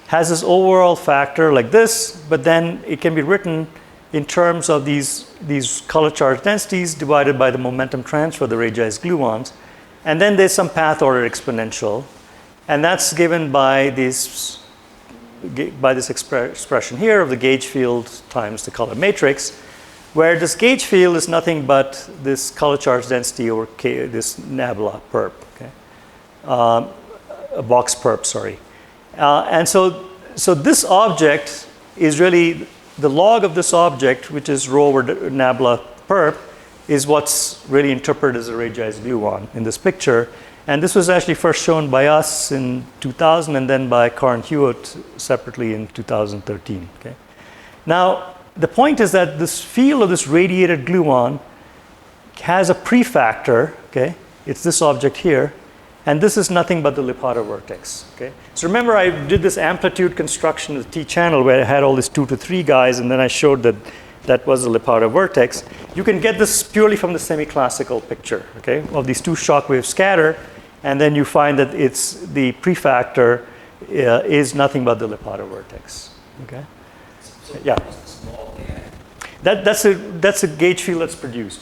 Speaker 2: has this overall factor like this, but then it can be written in terms of these color charge densities divided by the momentum transfer of the radii gluons. And then there's some path order exponential, and that's given by this expression here of the gauge field times the color matrix, where this gauge field is nothing but this color charge density over K, this nabla perp, okay? A box perp, sorry. And so this object is really the log of this object, which is rho over nabla perp, is what's really interpreted as a radii gluon in this picture. And this was actually first shown by us in 2000 and then by Carr and Hewitt separately in 2013. Okay? Now, the point is that this field of this radiated gluon has a prefactor, okay? It's this object here, and this is nothing but the Lipatov vertex, okay? So remember I did this amplitude construction of the T channel where I had all these 2 to 3 guys, and then I showed that that was the Lipatov vertex. You can get this purely from the semi-classical picture, okay, of these 2 shock waves scatter, and then you find that it's the prefactor is nothing but the Lipatov vertex, okay?
Speaker 3: So
Speaker 2: Yeah.
Speaker 3: what is the small AI?
Speaker 2: That's a gauge field that's produced.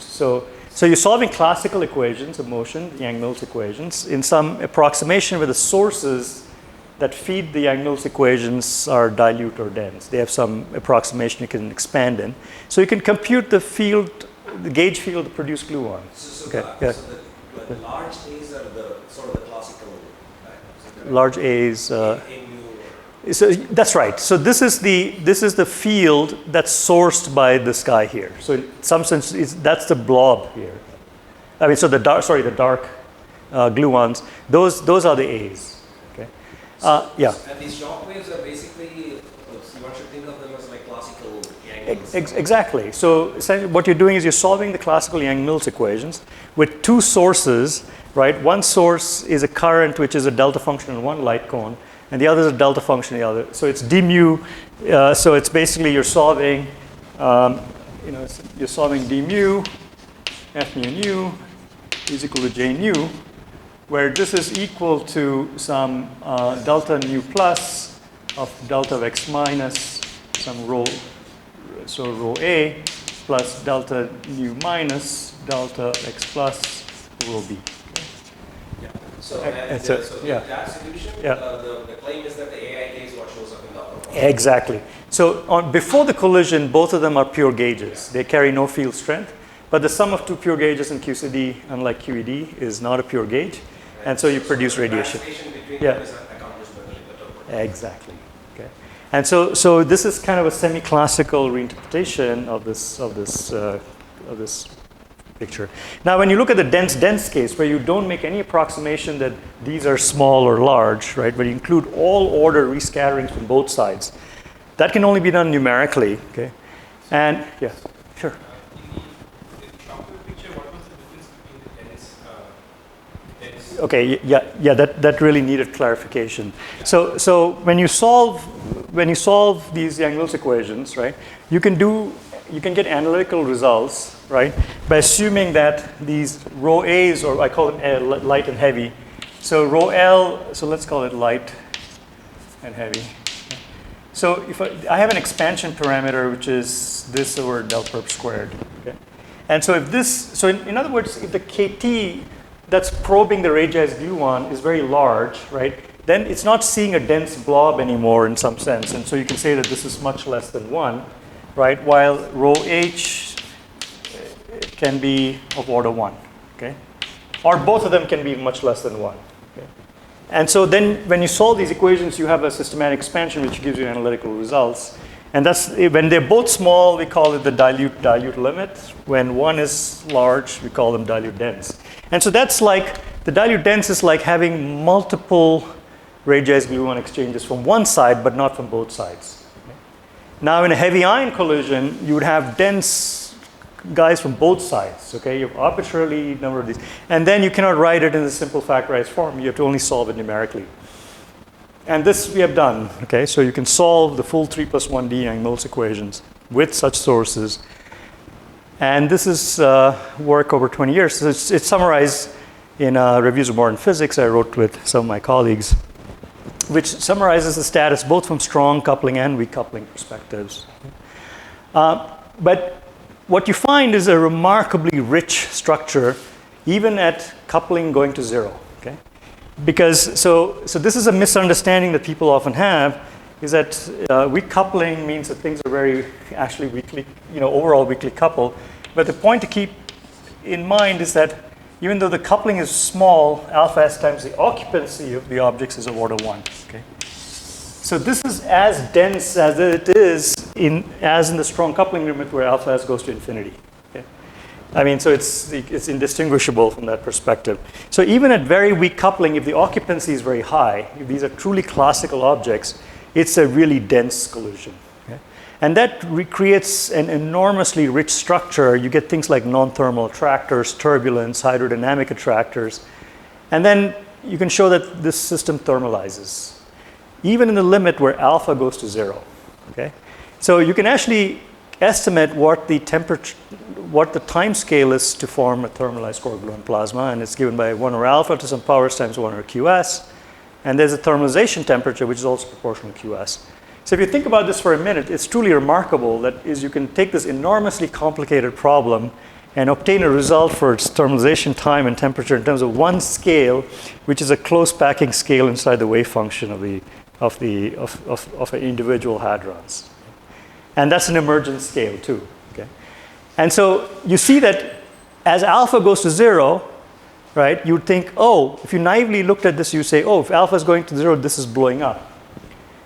Speaker 2: So you're solving classical equations of motion, the Yang-Mills equations, in some approximation where the sources that feed the Yang-Mills equations are dilute or dense. They have some approximation you can expand in. So you can compute the field, the gauge field to produce gluons.
Speaker 3: So
Speaker 2: Okay,
Speaker 3: the,
Speaker 2: yeah.
Speaker 3: so the large A's are the sort of the classical.
Speaker 2: Large A's.
Speaker 3: A mu
Speaker 2: So that's right. So this is the field that's sourced by this guy here. So in some sense, that's the blob here. I mean, so the dark gluons. Those are the A's. Okay. Yeah.
Speaker 3: And these shock waves are basically, one should think of them as like classical Yang-Mills.
Speaker 2: Exactly. So essentially what you're doing is you're solving the classical Yang-Mills equations with 2 sources, right? One source is a current, which is a delta function in one light cone, and the other is a delta function in the other. So it's d mu. So it's basically you're solving, you're solving d mu, f mu nu is equal to j nu, where this is equal to some delta nu plus of delta of x minus some rho, so rho a plus delta nu minus delta x plus rho b.
Speaker 3: So,
Speaker 2: yeah.
Speaker 3: that solution,
Speaker 2: Yeah.
Speaker 3: The claim is that the AIK is what shows up in the upper part.
Speaker 2: Exactly. So before the collision, both of them are pure gauges. They carry no field strength. But the sum of 2 pure gauges in QCD, unlike QED, is not a pure gauge.
Speaker 3: Right.
Speaker 2: And so you produce
Speaker 3: the
Speaker 2: radiation.
Speaker 3: translation between
Speaker 2: Yeah.
Speaker 3: them is accomplished by the Lipatov.
Speaker 2: Exactly. Okay. And so this is kind of a semi-classical reinterpretation of this picture. Now, when you look at the dense case, where you don't make any approximation that these are small or large, right? But you include all order rescatterings from both sides, that can only be done numerically. Okay. And yeah, sure.
Speaker 5: In the shockwave picture, what was the difference between the dense?
Speaker 2: Okay, yeah, that really needed clarification. So when you solve these Yang-Mills equations, right, you can get analytical results, right, by assuming that these rho A's, or I call them light and heavy. So rho L, so let's call it light and heavy. So if I have an expansion parameter, which is this over del perp squared, okay? And so if this, so in other words, if the KT that's probing the Regge's gluon is very large, right, then it's not seeing a dense blob anymore in some sense. And so you can say that this is much less than 1, right, while rho H can be of order 1, okay? Or both of them can be much less than 1. Okay? And so then when you solve these equations, you have a systematic expansion which gives you analytical results. And that's, when they're both small, we call it the dilute-dilute limit. When one is large, we call them dilute-dense. And so that's like, the dilute-dense is like having multiple Regge's gluon exchanges from one side, but not from both sides. Okay? Now in a heavy ion collision, you would have dense guys from both sides, okay? You have arbitrarily number of these. And then you cannot write it in the simple factorized form. You have to only solve it numerically. And this we have done, okay? So you can solve the full 3 plus 1D Yang-Mills equations with such sources. And this is work over 20 years. So it's summarized in Reviews of Modern Physics I wrote with some of my colleagues, which summarizes the status both from strong coupling and weak coupling perspectives. But what you find is a remarkably rich structure, even at coupling going to 0. Okay? Because so this is a misunderstanding that people often have, is that weak coupling means that things are very actually weakly, overall weakly coupled. But the point to keep in mind is that even though the coupling is small, alpha s times the occupancy of the objects is of order 1. Okay? So this is as dense as it is in the strong coupling limit where alpha s goes to infinity. Okay? I mean, so it's indistinguishable from that perspective. So even at very weak coupling, if the occupancy is very high, if these are truly classical objects, it's a really dense collision. Okay? And that recreates an enormously rich structure. You get things like non-thermal attractors, turbulence, hydrodynamic attractors. And then you can show that this system thermalizes, even in the limit where alpha goes to 0. Okay? So you can actually estimate what the temperature, what the time scale is to form a thermalized core gluon plasma, and it's given by 1 over alpha to some powers times 1 over QS. And there's a thermalization temperature, which is also proportional to QS. So if you think about this for a minute, it's truly remarkable that is you can take this enormously complicated problem and obtain a result for its thermalization time and temperature in terms of one scale, which is a close packing scale inside the wave function of an individual hadrons. And that's an emergent scale too. Okay? And so you see that as alpha goes to 0, right, you would think, oh, if you naively looked at this, you say, oh, if alpha is going to 0, this is blowing up.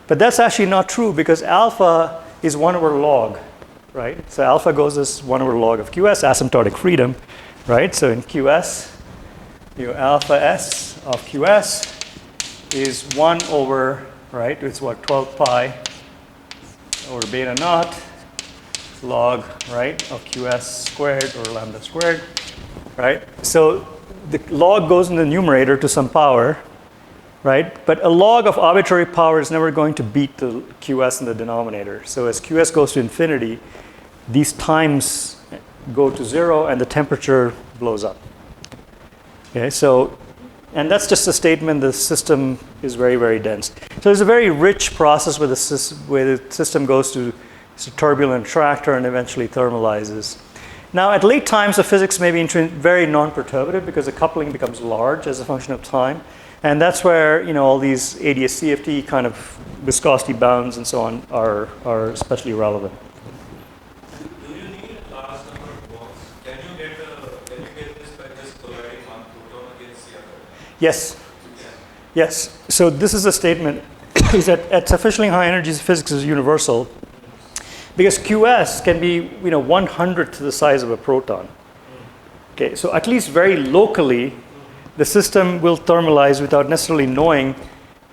Speaker 2: But that's actually not true because alpha is 1 over log, right? So alpha goes as 1 over log of QS, asymptotic freedom, right? So in QS, alpha S of QS is 1 over, right, it's what, 12 pi over beta naught log, right, of QS squared or lambda squared, right? So the log goes in the numerator to some power, right? But a log of arbitrary power is never going to beat the QS in the denominator. So as QS goes to infinity, these times go to 0 and the temperature blows up. Okay, so, and that's just a statement the system is very, very dense. So there's a very rich process where the system goes to turbulent attractor and eventually thermalizes. Now, at late times, the physics may be very non-perturbative because the coupling becomes large as a function of time. And that's where all these ADS-CFT kind of viscosity bounds and so on are especially relevant.
Speaker 4: Do you need a large number of bonds? Can you get this by just colliding one proton against the other?
Speaker 2: Yes.
Speaker 4: You can.
Speaker 2: Yes. So this is a statement is that at sufficiently high energies, physics is universal. Because QS can be 1/100th to the size of a proton. Okay, so at least very locally, the system will thermalize without necessarily knowing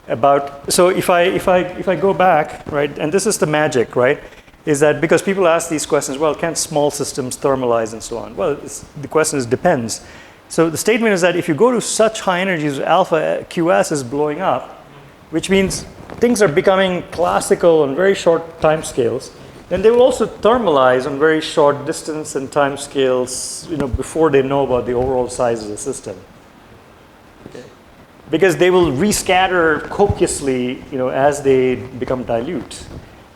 Speaker 2: about. So if I go back, right, and this is the magic, right, is that because people ask these questions, well, can small systems thermalize and so on? Well, the question is depends. So the statement is that if you go to such high energies, alpha QS is blowing up, which means things are becoming classical on very short time scales. Then they will also thermalize on very short distance and time scales, before they know about the overall size of the system. Okay. Because they will rescatter copiously, as they become dilute,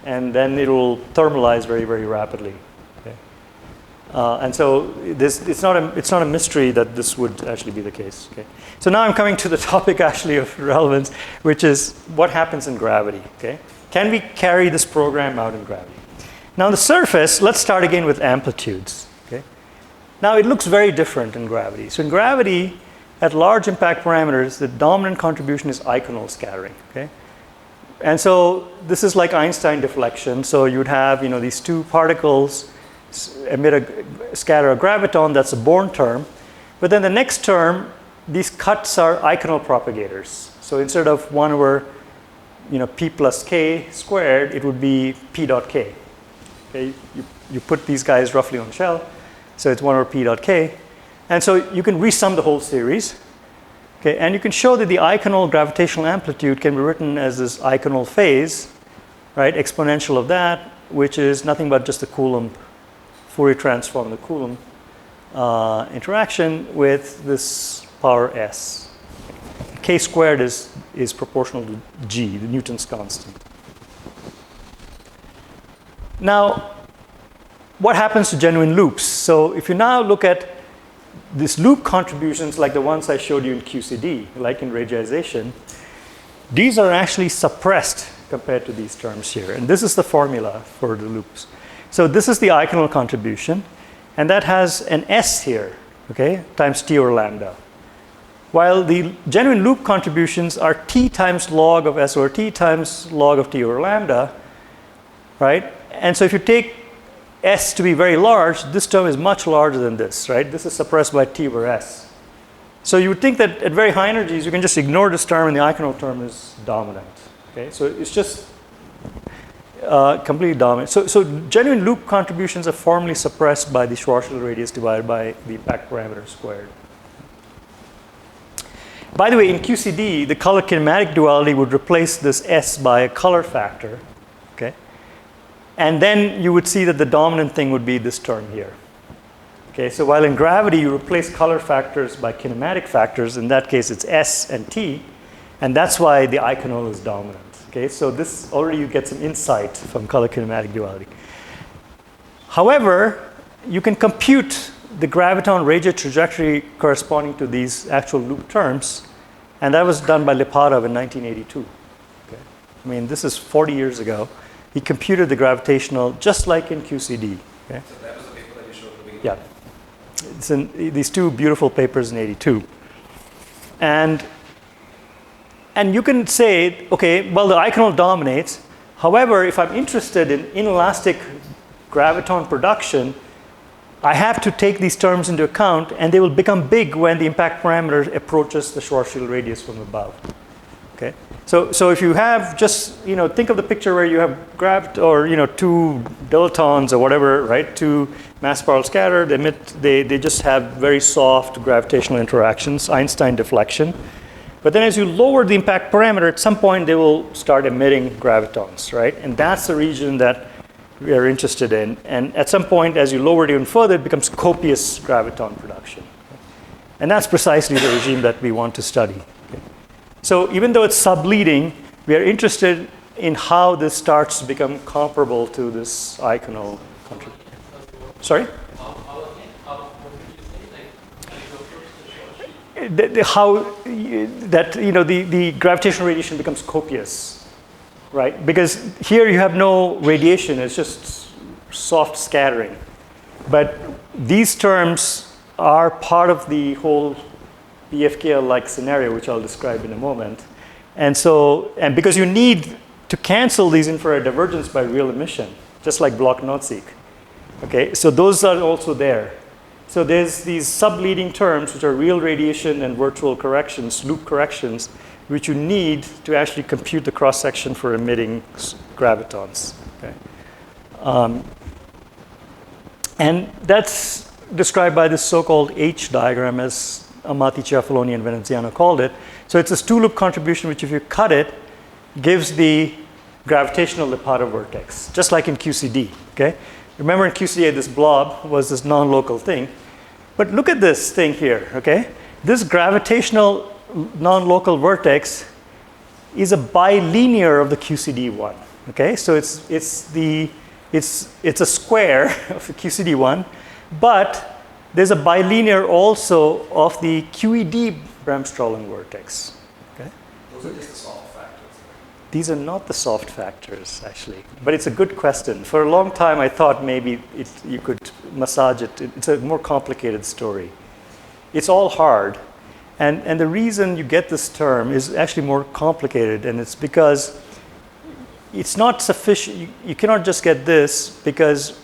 Speaker 2: and then it will thermalize very, very rapidly. Okay. And so it's not a mystery that this would actually be the case. Okay. So now I'm coming to the topic actually of relevance, which is what happens in gravity. Okay. Can we carry this program out in gravity? Now on the surface, let's start again with amplitudes. Okay? Now it looks very different in gravity. So in gravity, at large impact parameters, the dominant contribution is iconal scattering. Okay? And so this is like Einstein deflection. So you'd have these two particles scatter a graviton, that's a Born term. But then the next term, these cuts are iconal propagators. So instead of 1 over p plus k squared, it would be p dot k. Okay, you put these guys roughly on shell, so it's 1 over p dot k. And so you can resum the whole series. Okay, and you can show that the iconal gravitational amplitude can be written as this iconal phase, right, exponential of that, which is nothing but just the Coulomb, Fourier transform the Coulomb interaction with this power s. K squared is proportional to g, the Newton's constant. Now, what happens to genuine loops? So if you now look at these loop contributions like the ones I showed you in QCD, like in Reggeization, these are actually suppressed compared to these terms here. And this is the formula for the loops. So this is the iconal contribution, and that has an s here, okay, times t over lambda. While the genuine loop contributions are t times log of s over t times log of t over lambda, right? And so if you take S to be very large, this term is much larger than this, right? This is suppressed by T over S. So you would think that at very high energies, you can just ignore this term and the Eikenau term is dominant. Okay, so it's just completely dominant. So genuine loop contributions are formally suppressed by the Schwarzschild radius divided by the impact parameter squared. By the way, in QCD, the color kinematic duality would replace this S by a color factor. Okay, and then you would see that the dominant thing would be this term here. Okay, so while in gravity you replace color factors by kinematic factors, in that case it's S and T, and that's why the Eikenau is dominant. Okay, so this already you get some insight from color kinematic duality. However, you can compute the graviton Regge trajectory corresponding to these actual loop terms, and that was done by Lipatov in 1982. Okay, I mean this is 40 years ago. He computed the gravitational just like in QCD. Okay?
Speaker 3: So that was the paper that you showed at the beginning?
Speaker 2: Yeah. It's in these two beautiful papers in 82. And you can say, okay, well, the Eikenau dominates. However, if I'm interested in inelastic graviton production, I have to take these terms into account, and they will become big when the impact parameter approaches the Schwarzschild radius from above. Okay? So if you have just, think of the picture where you have two dilutons or whatever, right? Two mass particles scattered, they just have very soft gravitational interactions, Einstein deflection. But then as you lower the impact parameter, at some point they will start emitting gravitons, right? And that's the region that we are interested in. And at some point, as you lower it even further, it becomes copious graviton production. And that's precisely the regime that we want to study. So even though it's subleading, we are interested in how this starts to become comparable to this Eikenau contribution. Sorry? The gravitational radiation becomes copious, right? Because here you have no radiation, it's just soft scattering. But these terms are part of the whole BFKL-like scenario, which I'll describe in a moment. And because you need to cancel these infrared divergence by real emission, just like Bloch-Nozick. Okay, so those are also there. So there's these subleading terms, which are real radiation and virtual corrections, loop corrections, which you need to actually compute the cross-section for emitting gravitons. Okay. And that's described by this so-called H diagram, as Amati, Ciafaloni, and Veneziano called it. So it's this two-loop contribution, which if you cut it, gives the gravitational Lipatov vertex, just like in QCD. Okay? Remember in QCD, this blob was this non-local thing. But look at this thing here. Okay? This gravitational non-local vertex is a bilinear of the QCD one. Okay? So it's a square of the QCD one, but there's a bilinear also of the QED bremssstrahlung vortex. Okay?
Speaker 3: Those are just the soft factors.
Speaker 2: These are not the soft factors, actually. But it's a good question. For a long time, I thought maybe you could massage it. It's a more complicated story. It's all hard. And the reason you get this term is actually more complicated, and it's because it's not sufficient. You cannot just get this because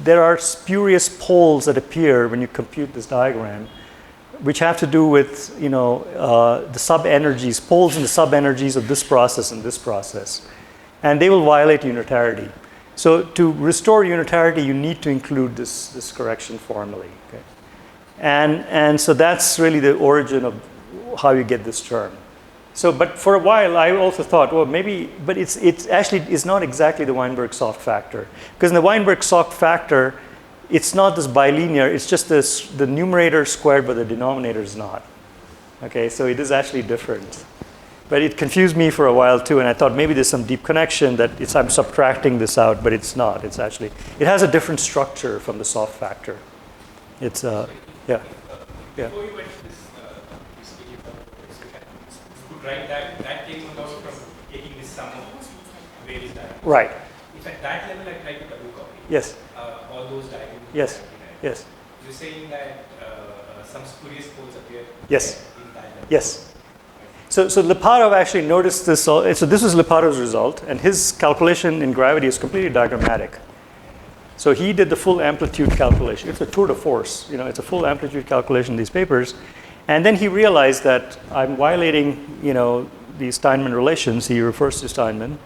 Speaker 2: there are spurious poles that appear when you compute this diagram, which have to do with the sub-energies, poles in the sub-energies of this process and this process. And they will violate unitarity. So to restore unitarity, you need to include this correction formally. Okay? And so that's really the origin of how you get this term. So, but for a while, I also thought, well, maybe, but it's actually is not exactly the Weinberg soft factor. Because in the Weinberg soft factor, it's not this bilinear, it's just the numerator squared, but the denominator is not. Okay, so it is actually different. But it confused me for a while too, and I thought maybe there's some deep connection that I'm subtracting this out, but it's not. It's actually, it has a different structure from the soft factor. It's, yeah.
Speaker 5: Before you went to this right, that came about from taking this sum of various diagrams.
Speaker 2: Right.
Speaker 5: If at that level I try to double copy
Speaker 2: Yes.
Speaker 5: All those diagrams.
Speaker 2: Yes. Yes.
Speaker 5: You're saying that some spurious poles appear
Speaker 2: Yes.
Speaker 5: in that level.
Speaker 2: Yes. So Lipatov actually noticed this. So this was Lipatov's result, and his calculation in gravity is completely diagrammatic. So he did the full amplitude calculation. It's a tour de force. It's a full amplitude calculation in these papers. And then he realized that I'm violating, these Steinmann relations. He refers to Steinmann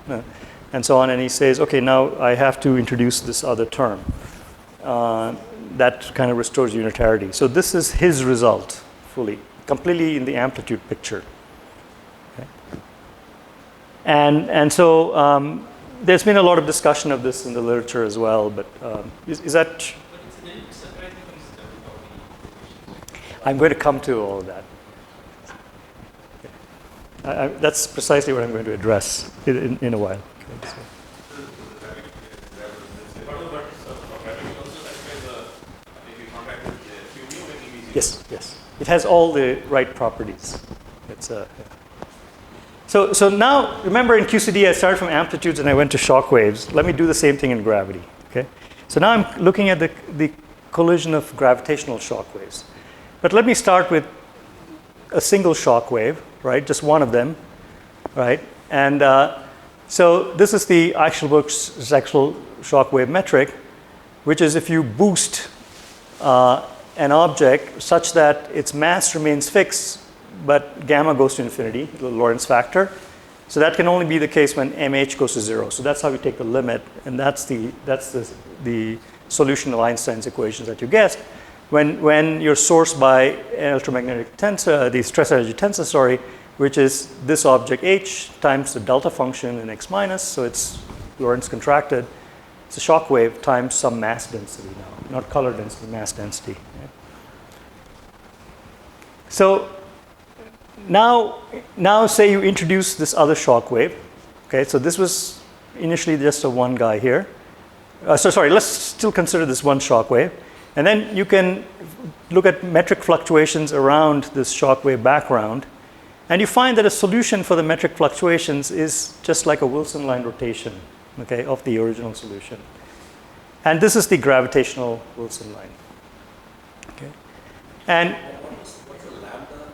Speaker 2: and so on. And he says, okay, now I have to introduce this other term. That kind of restores unitarity. So this is his result fully, completely in the amplitude picture. Okay. And so there's been a lot of discussion of this in the literature as well. But is that?
Speaker 5: But it's a little bit surprising from stuff.
Speaker 2: I'm going to come to all of that. That's precisely what I'm going to address in a while. Okay, so. Yes, yes. It has all the right properties. It's So now, remember in QCD I started from amplitudes and I went to shock waves. Let me do the same thing in gravity. Okay. So now I'm looking at the collision of gravitational shock waves. But let me start with a single shock wave, right? Just one of them, right? And so this is the Eichelberg's actual shock wave metric, which is if you boost an object such that its mass remains fixed, but gamma goes to infinity, the Lorentz factor. So that can only be the case when mh goes to 0. So that's how we take the limit, and that's the solution of Einstein's equations that you guessed. When you're sourced by an electromagnetic tensor, the stress energy tensor, which is this object h times the delta function in x minus, so it's Lorentz contracted. It's a shock wave times some mass density now, not color density, mass density. Right? So now say you introduce this other shock wave. Okay, so this was initially just a one guy here. Sorry, let's still consider this one shock wave. And then you can look at metric fluctuations around this shock wave background. And you find that a solution for the metric fluctuations is just like a Wilson line rotation, okay, of the original solution. And this is the gravitational Wilson line. Okay. And
Speaker 3: what's the lambda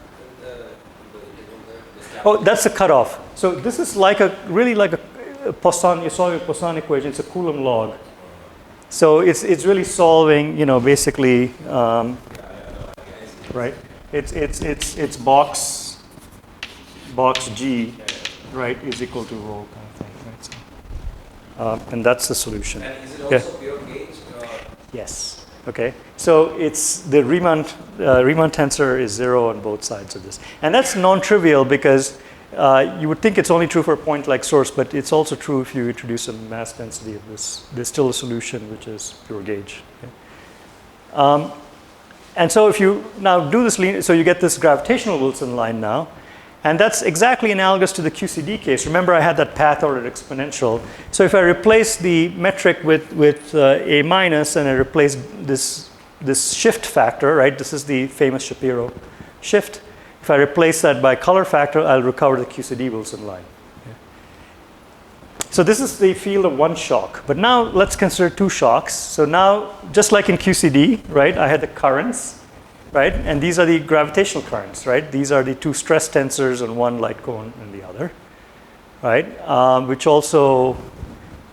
Speaker 3: in
Speaker 2: oh, that's the cutoff. So this is like really like a Poisson, you saw your Poisson equation, it's a Coulomb log. So it's really solving, basically, right? It's box G, right, is equal to rho kind of thing, right? So, and that's the solution.
Speaker 3: And is it also pure gauge?
Speaker 2: Yes. Okay. So it's the Riemann tensor is 0 on both sides of this, and that's non-trivial because you would think it's only true for a point like source, but it's also true if you introduce a mass density of this. There's still a solution which is pure gauge. Okay. And so if you now do this, so you get this gravitational Wilson line now, and that's exactly analogous to the QCD case. Remember, I had that path-ordered exponential. So if I replace the metric with a minus, and I replace this shift factor, right? This is the famous Shapiro shift. If I replace that by color factor, I'll recover the QCD Wilson line. Okay. So this is the field of one shock. But now let's consider two shocks. So now, just like in QCD, right, I had the currents, right? And these are the gravitational currents, right? These are the two stress tensors on one light cone and the other, right? Which also,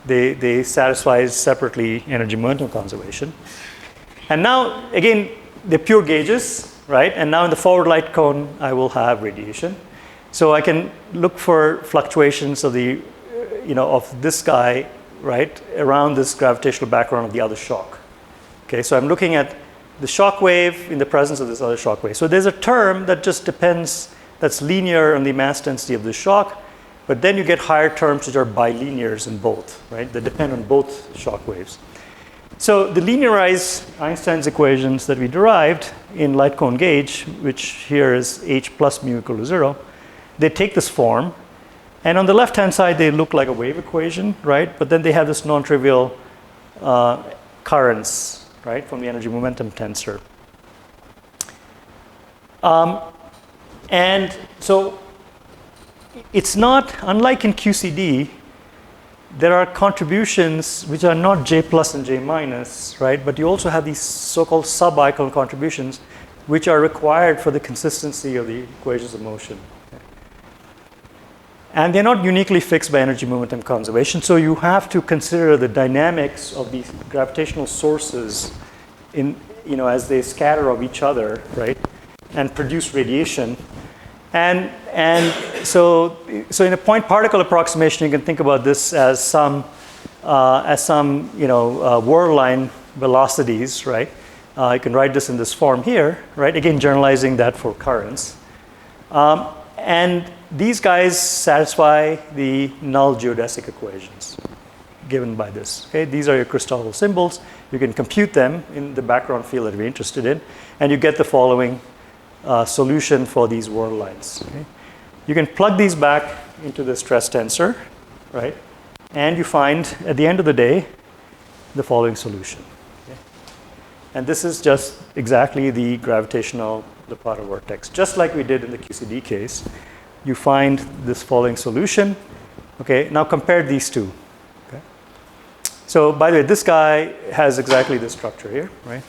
Speaker 2: they satisfy separately energy momentum conservation. And now, again, they're pure gauges, right? And now in the forward light cone, I will have radiation. So I can look for fluctuations of the, of this guy, right, around this gravitational background of the other shock. Okay, so I'm looking at the shock wave in the presence of this other shock wave. So there's a term that just depends, that's linear on the mass density of the shock, but then you get higher terms which are bilinears in both, right? That depend on both shock waves. So the linearized Einstein's equations that we derived in light cone gauge, which here is h plus mu equal to 0, they take this form. And on the left-hand side, they look like a wave equation, right? But then they have this non-trivial currents, right, from the energy momentum tensor. And so it's not, unlike in QCD, there are contributions which are not J plus and J minus, right? But you also have these so-called sub-icon contributions which are required for the consistency of the equations of motion. And they're not uniquely fixed by energy momentum conservation, so you have to consider the dynamics of these gravitational sources in, as they scatter of each other, right, and produce radiation. And so in a point particle approximation, you can think about this as some whirl line velocities, right? You can write this in this form here, right? Again, generalizing that for currents. And these guys satisfy the null geodesic equations given by this. Okay? These are your crystal symbols. You can compute them in the background field that we're interested in, and you get the following solution for these whirl lines. Okay? You can plug these back into the stress tensor, right? And you find, at the end of the day, the following solution. Okay? And this is just exactly the gravitational Lipatov vortex. Just like we did in the QCD case, you find this following solution. Okay, now compare these two. Okay? So by the way, this guy has exactly this structure here, right?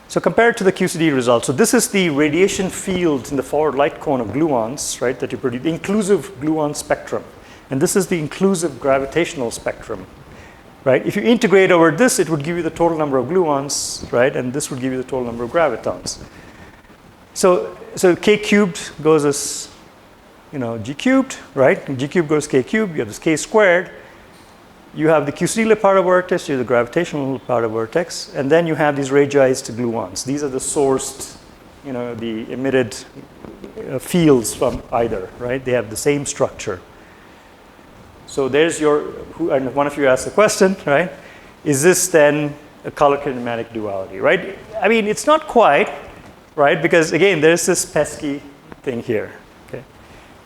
Speaker 2: So compared to the QCD result, so this is the radiation field in the forward light cone of gluons, right, that you produce, the inclusive gluon spectrum. And this is the inclusive gravitational spectrum, right? If you integrate over this, it would give you the total number of gluons, right? And this would give you the total number of gravitons. So k cubed goes as, g cubed, right? And g cubed goes k cubed. You have this k squared. You have the QCD Lipatov vortex, you have the gravitational Lipatov vortex, and then you have these radii-ized gluons. These are the sourced, the emitted fields from either, right? They have the same structure. So there's and one of you asked the question, right? Is this then a color kinematic duality, right? I mean, it's not quite, right? Because again, there's this pesky thing here, okay?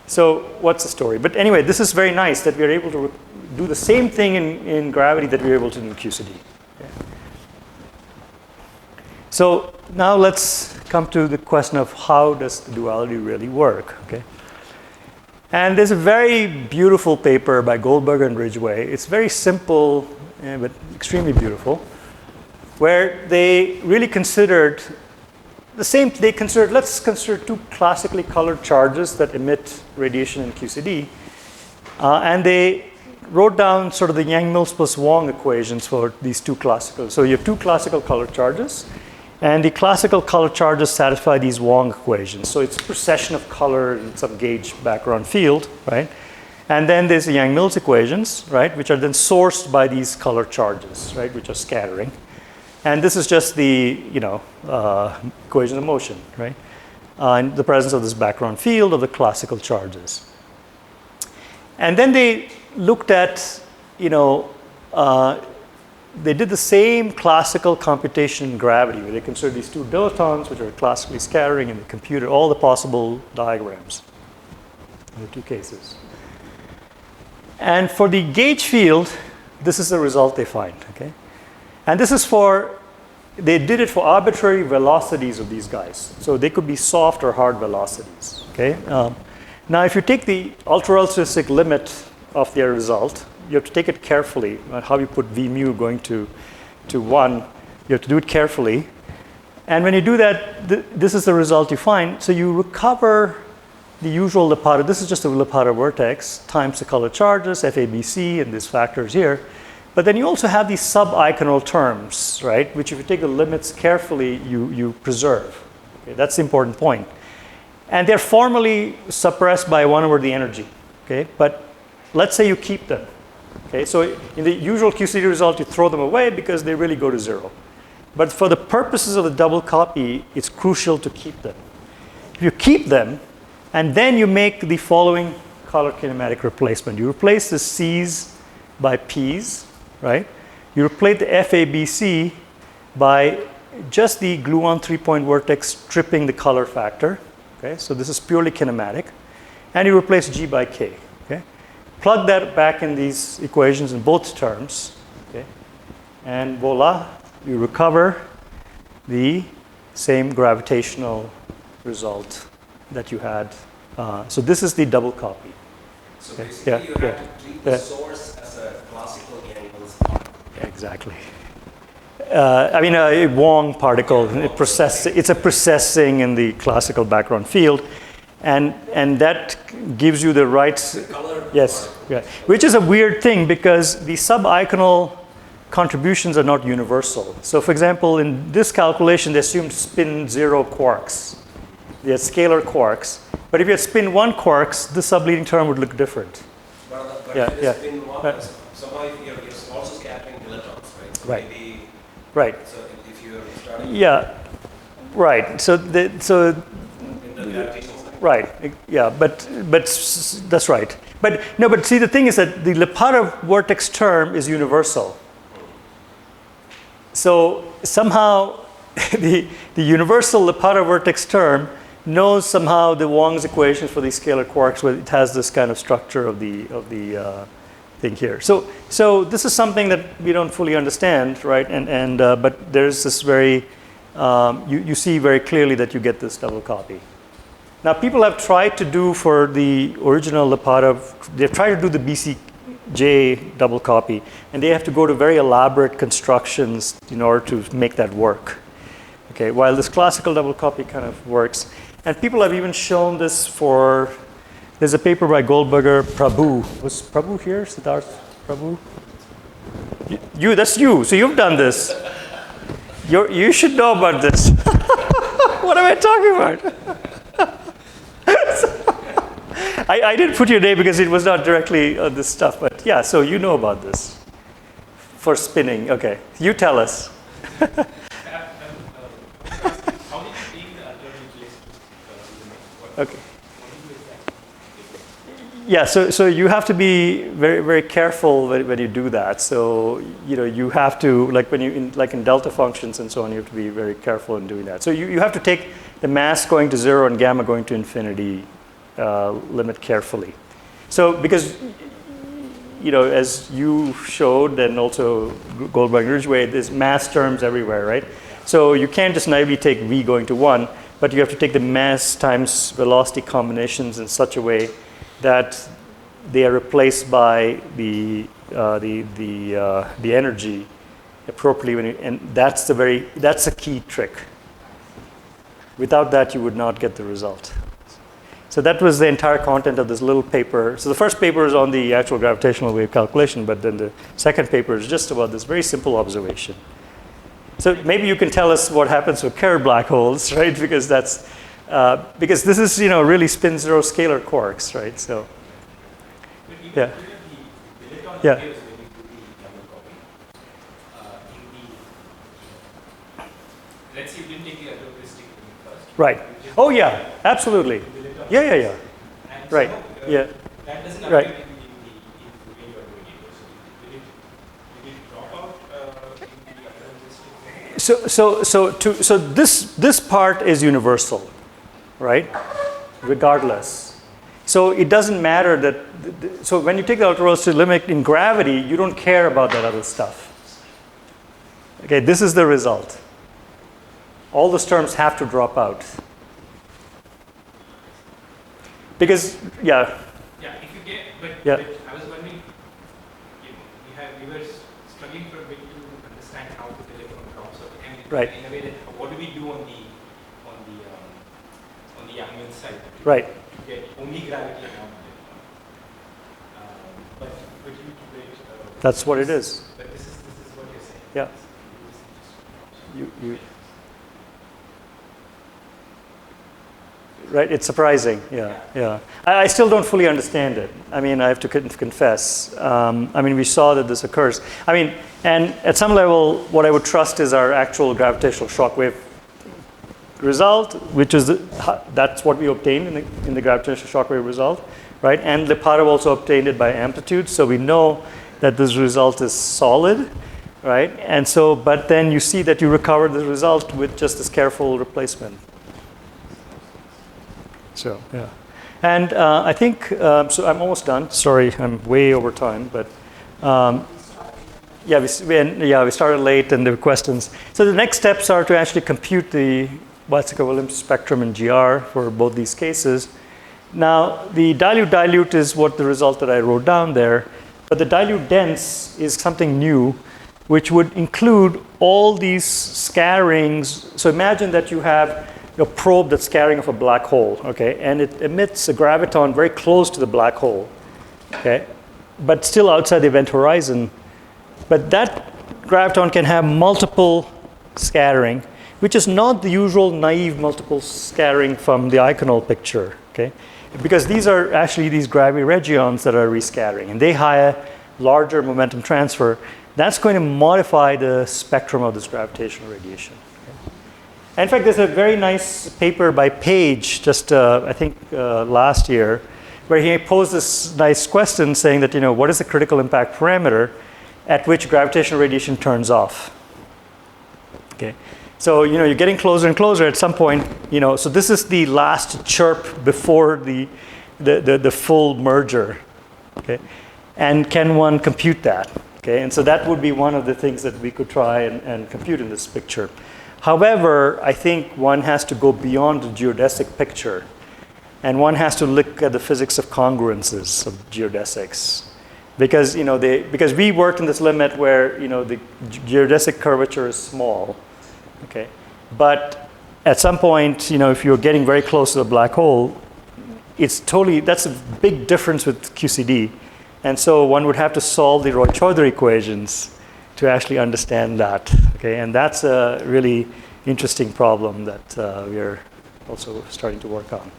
Speaker 2: So what's the story? But anyway, this is very nice that we're able to do the same thing in gravity that we're able to do in QCD. Okay? So now let's come to the question of how does the duality really work, okay? And there's a very beautiful paper by Goldberg and Ridgway. It's very simple, but extremely beautiful, where they really considered let's consider two classically colored charges that emit radiation in QCD. And they wrote down sort of the Yang-Mills plus Wong equations for these two classical. So you have two classical colored charges, and the classical colored charges satisfy these Wong equations. So it's precession of color in some gauge background field, right? And then there's the Yang-Mills equations, right, which are then sourced by these colored charges, right, which are scattering. And this is just the, equation of motion, right, in the presence of this background field of the classical charges. And then they looked at, they did the same classical computation in gravity, where they considered these two dilutons, which are classically scattering, and they computed all the possible diagrams in the two cases. And for the gauge field, this is the result they find, okay? And this is they did it for arbitrary velocities of these guys. So they could be soft or hard velocities, okay? Now, if you take the ultra-relativistic limit of their result, you have to take it carefully. How you put V mu going to 1, you have to do it carefully. And when you do that, this is the result you find. So you recover the usual Lipatov. This is just a Lipatov vortex times the color charges, FABC, and these factors here. But then you also have these sub-iconal terms, right, which if you take the limits carefully, you preserve. Okay, that's the important point. And they're formally suppressed by 1 over the energy. Okay, but let's say you keep them. Okay, so in the usual QCD result, you throw them away because they really go to 0. But for the purposes of the double copy, it's crucial to keep them. If you keep them, and then you make the following color kinematic replacement. You replace the C's by P's, right? You replace the FABC by just the gluon 3-point vortex stripping the color factor. Okay, so this is purely kinematic. And you replace G by K. Okay? Plug that back in these equations in both terms. Okay? And voila, you recover the same gravitational result that you had. So this is the double copy.
Speaker 3: So basically you have to treat the source as a classical Yang-Mills particle.
Speaker 2: Exactly. A Wong particle. It's a processing in the classical background field. and that gives you the right.
Speaker 3: Color.
Speaker 2: Yes, yeah. Which is a weird thing because the sub-iconal contributions are not universal. So, for example, in this calculation, they assumed spin 0 quarks. They had scalar quarks. But if you had spin 1 quarks, the subleading term would look different.
Speaker 3: But
Speaker 2: Yeah,
Speaker 3: if
Speaker 2: yeah.
Speaker 3: it's spin 1,
Speaker 2: Right.
Speaker 3: somehow you're also scattering electrons, right? So
Speaker 2: Right.
Speaker 3: maybe,
Speaker 2: Right.
Speaker 3: so if you're starting
Speaker 2: Yeah. Right. So
Speaker 3: in the gravitational side.
Speaker 2: right. Yeah. But that's right. But no. But see, the thing is that the Lipatov vortex term is universal. So somehow the universal Lipatov vortex term knows somehow the Wong's equations for these scalar quarks, where it has this kind of structure of the thing here. So this is something that we don't fully understand, right? And but there's this very you see very clearly that you get this double copy. Now people have tried to do for the original Lipatov, they've tried to do the BCJ double copy, and they have to go to very elaborate constructions in order to make that work. Okay, while this classical double copy kind of works. And people have even shown this for, there's a paper by Goldberger, Prabhu. Was Prabhu here? Siddharth Prabhu? That's you. So you've done this. You should know about this. What am I talking about? I didn't put your name because it was not directly this stuff, but yeah, so you know about this. For spinning, okay. You tell us.
Speaker 5: How did you take the alternate list to
Speaker 2: Okay. Yeah, so you have to be very, very careful when you do that. So you have to, like when in delta functions and so on, you have to be very careful in doing that. So you have to take the mass going to 0 and gamma going to infinity limit carefully. So because as you showed, and also Goldberg and Ridgway, there's mass terms everywhere, right? So you can't just naively take v going to 1, but you have to take the mass times velocity combinations in such a way that they are replaced by the energy appropriately, and that's a key trick. Without that, you would not get the result. So that was the entire content of this little paper. So the first paper is on the actual gravitational wave calculation, but then the second paper is just about this very simple observation. So maybe you can tell us what happens with Kerr black holes, right? Because that's because this is really spin 0 scalar quarks, right? So yeah, yeah.
Speaker 5: Let's say you didn't take the altruistic first.
Speaker 2: Right. Oh yeah, absolutely. Yeah.
Speaker 5: And
Speaker 2: Right.
Speaker 5: So,
Speaker 2: Yeah.
Speaker 5: That doesn't
Speaker 2: Right.
Speaker 5: affect in the way you are doing it. So did it drop out in the altruistic?
Speaker 2: So this part is universal, right? Regardless. So it doesn't matter that. So when you take the ultra-relativity limit in gravity, you don't care about that other stuff. Okay, this is the result. All those terms have to drop out. Because
Speaker 5: Yeah, if you get, but
Speaker 2: Yeah.
Speaker 5: I was wondering, we were struggling for a bit to understand how the electron drops out, and
Speaker 2: Right.
Speaker 5: in a way that what do we do on the Youngman side?
Speaker 2: Right.
Speaker 5: To get only gravity around the electron. But you
Speaker 2: That's what it is.
Speaker 5: But this is what you're saying.
Speaker 2: Yeah.
Speaker 5: This
Speaker 2: Right, it's surprising. Yeah. I still don't fully understand it. I mean, I have to confess. We saw that this occurs. And at some level, what I would trust is our actual gravitational shockwave result, which is that's what we obtained in the gravitational shockwave result, right? And Lipatov also obtained it by amplitude, so we know that this result is solid, right? And so, but then you see that you recover the result with just this careful replacement. So, yeah. And I think, so I'm almost done. Sorry, I'm way over time, but we started late and there were questions. So the next steps are to actually compute the Weizsäcker-Williams spectrum in GR for both these cases. Now, the dilute-dilute is what the result that I wrote down there, but the dilute-dense is something new, which would include all these scatterings. So imagine that you have a probe that's carrying off a black hole, okay, and it emits a graviton very close to the black hole, okay, but still outside the event horizon. But that graviton can have multiple scattering, which is not the usual naive multiple scattering from the iconal picture, okay, because these are actually these graviregions that are rescattering, and they have larger momentum transfer. That's going to modify the spectrum of this gravitational radiation. Okay. In fact, there's a very nice paper by Page, just I think last year, where he posed this nice question saying that, what is the critical impact parameter at which gravitational radiation turns off? Okay. So, you're getting closer and closer at some point, so this is the last chirp before the full merger, okay? And can one compute that? Okay, and so that would be one of the things that we could try and compute in this picture. However, I think one has to go beyond the geodesic picture, and one has to look at the physics of congruences of geodesics, because because we work in this limit where the geodesic curvature is small, okay, but at some point if you're getting very close to the black hole, that's a big difference with QCD. And so one would have to solve the Roy-Choudhury equations to actually understand that. Okay, and that's a really interesting problem that we're also starting to work on.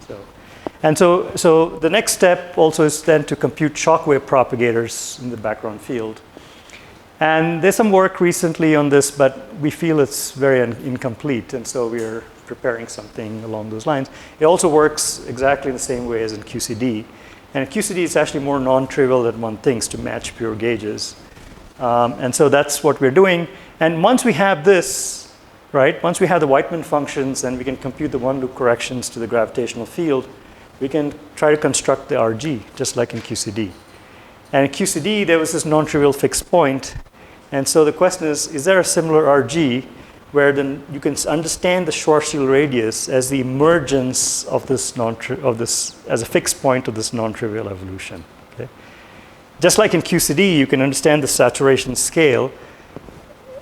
Speaker 2: Okay. So the next step also is then to compute shockwave propagators in the background field. And there's some work recently on this, but we feel it's very incomplete, and so we're preparing something along those lines. It also works exactly the same way as in QCD. And QCD is actually more non-trivial than one thinks to match pure gauges. And so that's what we're doing. And once we have this, right, once we have the Whiteman functions and we can compute the one-loop corrections to the gravitational field, we can try to construct the RG, just like in QCD. And in QCD, there was this non-trivial fixed point. And so the question is there a similar RG where then you can understand the Schwarzchild radius as the emergence of this as a fixed point of this non-trivial evolution. Okay? Just like in QCD, you can understand the saturation scale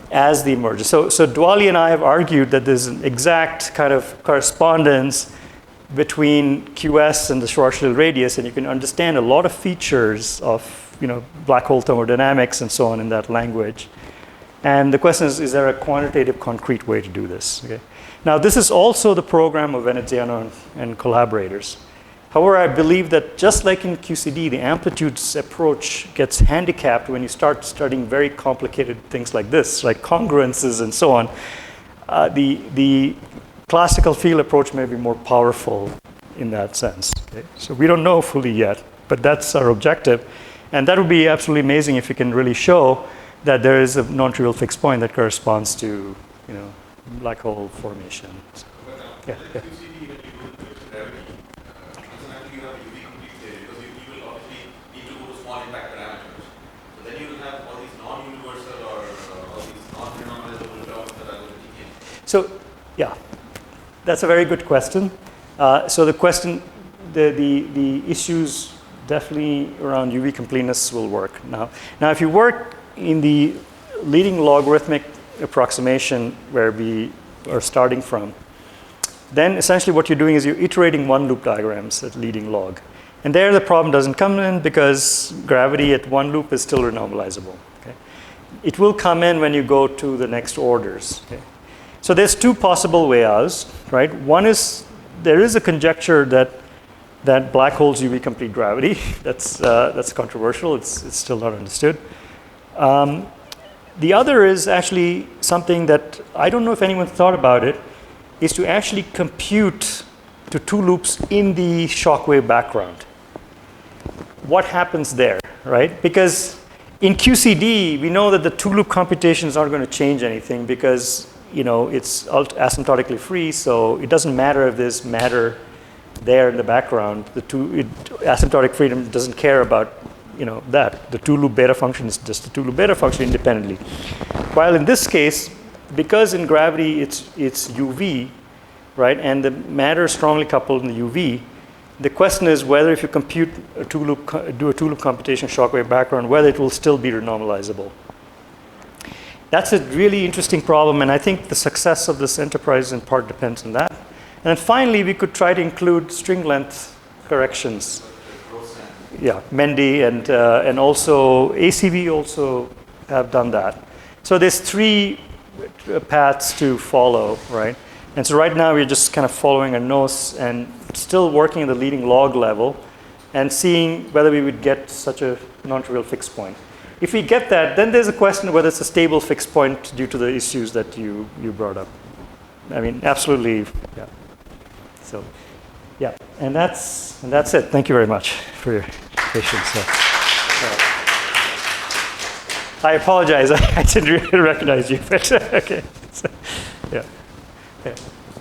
Speaker 2: as the emergence. So Dwali and I have argued that there's an exact kind of correspondence between QS and the Schwarzschild radius, and you can understand a lot of features of black hole thermodynamics and so on in that language. And the question is there a quantitative, concrete way to do this? Okay. Now, this is also the program of Veneziano and collaborators. However, I believe that just like in QCD, the amplitudes approach gets handicapped when you start studying very complicated things like this, like congruences and so on. The classical field approach may be more powerful in that sense. Okay. So we don't know fully yet, but that's our objective. And that would be absolutely amazing if you can really show that there is a non-trivial fixed point that corresponds to, black hole formation. So, yeah.
Speaker 4: QCD, when you do the gravity, doesn't actually have a UV complete theory, because you will obviously need to go to small impact parameters. So then you will have all these non-universal or all these non-phenomenal terms that are going to kick in.
Speaker 2: So, yeah, that's a very good question. So the question, the issues definitely around UV completeness will work. Now if you work in the leading logarithmic approximation where we are starting from, then essentially what you're doing is you're iterating one loop diagrams at leading log. And there the problem doesn't come in because gravity at one loop is still renormalizable. Okay? It will come in when you go to the next orders. Okay? So there's two possible way outs, right? One is there is a conjecture that black holes UV complete gravity. That's controversial. It's still not understood. The other is actually something that I don't know if anyone thought about it, is to actually compute to two loops in the shockwave background. What happens there, right? Because in QCD, we know that the two-loop computations aren't going to change anything because it's asymptotically free, so it doesn't matter if there's matter there in the background. Asymptotic freedom doesn't care about that. The two-loop beta function is just a two-loop beta function independently. While in this case, because in gravity it's UV, right, and the matter is strongly coupled in the UV, the question is whether if you compute do a two-loop computation shockwave background, whether it will still be renormalizable. that's a really interesting problem, and I think the success of this enterprise in part depends on that. And then finally, we could try to include string length corrections. Yeah, Mendy and also ACV also have done that. So there's 3 paths to follow, right? And so right now we're just kind of following a nose and still working at the leading log level and seeing whether we would get such a non-trivial fixed point. If we get that, then there's a question of whether it's a stable fixed point due to the issues that you brought up. I mean, absolutely, yeah. So, yeah, and that's it. Thank you very much for your patience. I apologize. I didn't really recognize you, but okay. So, yeah. Yeah.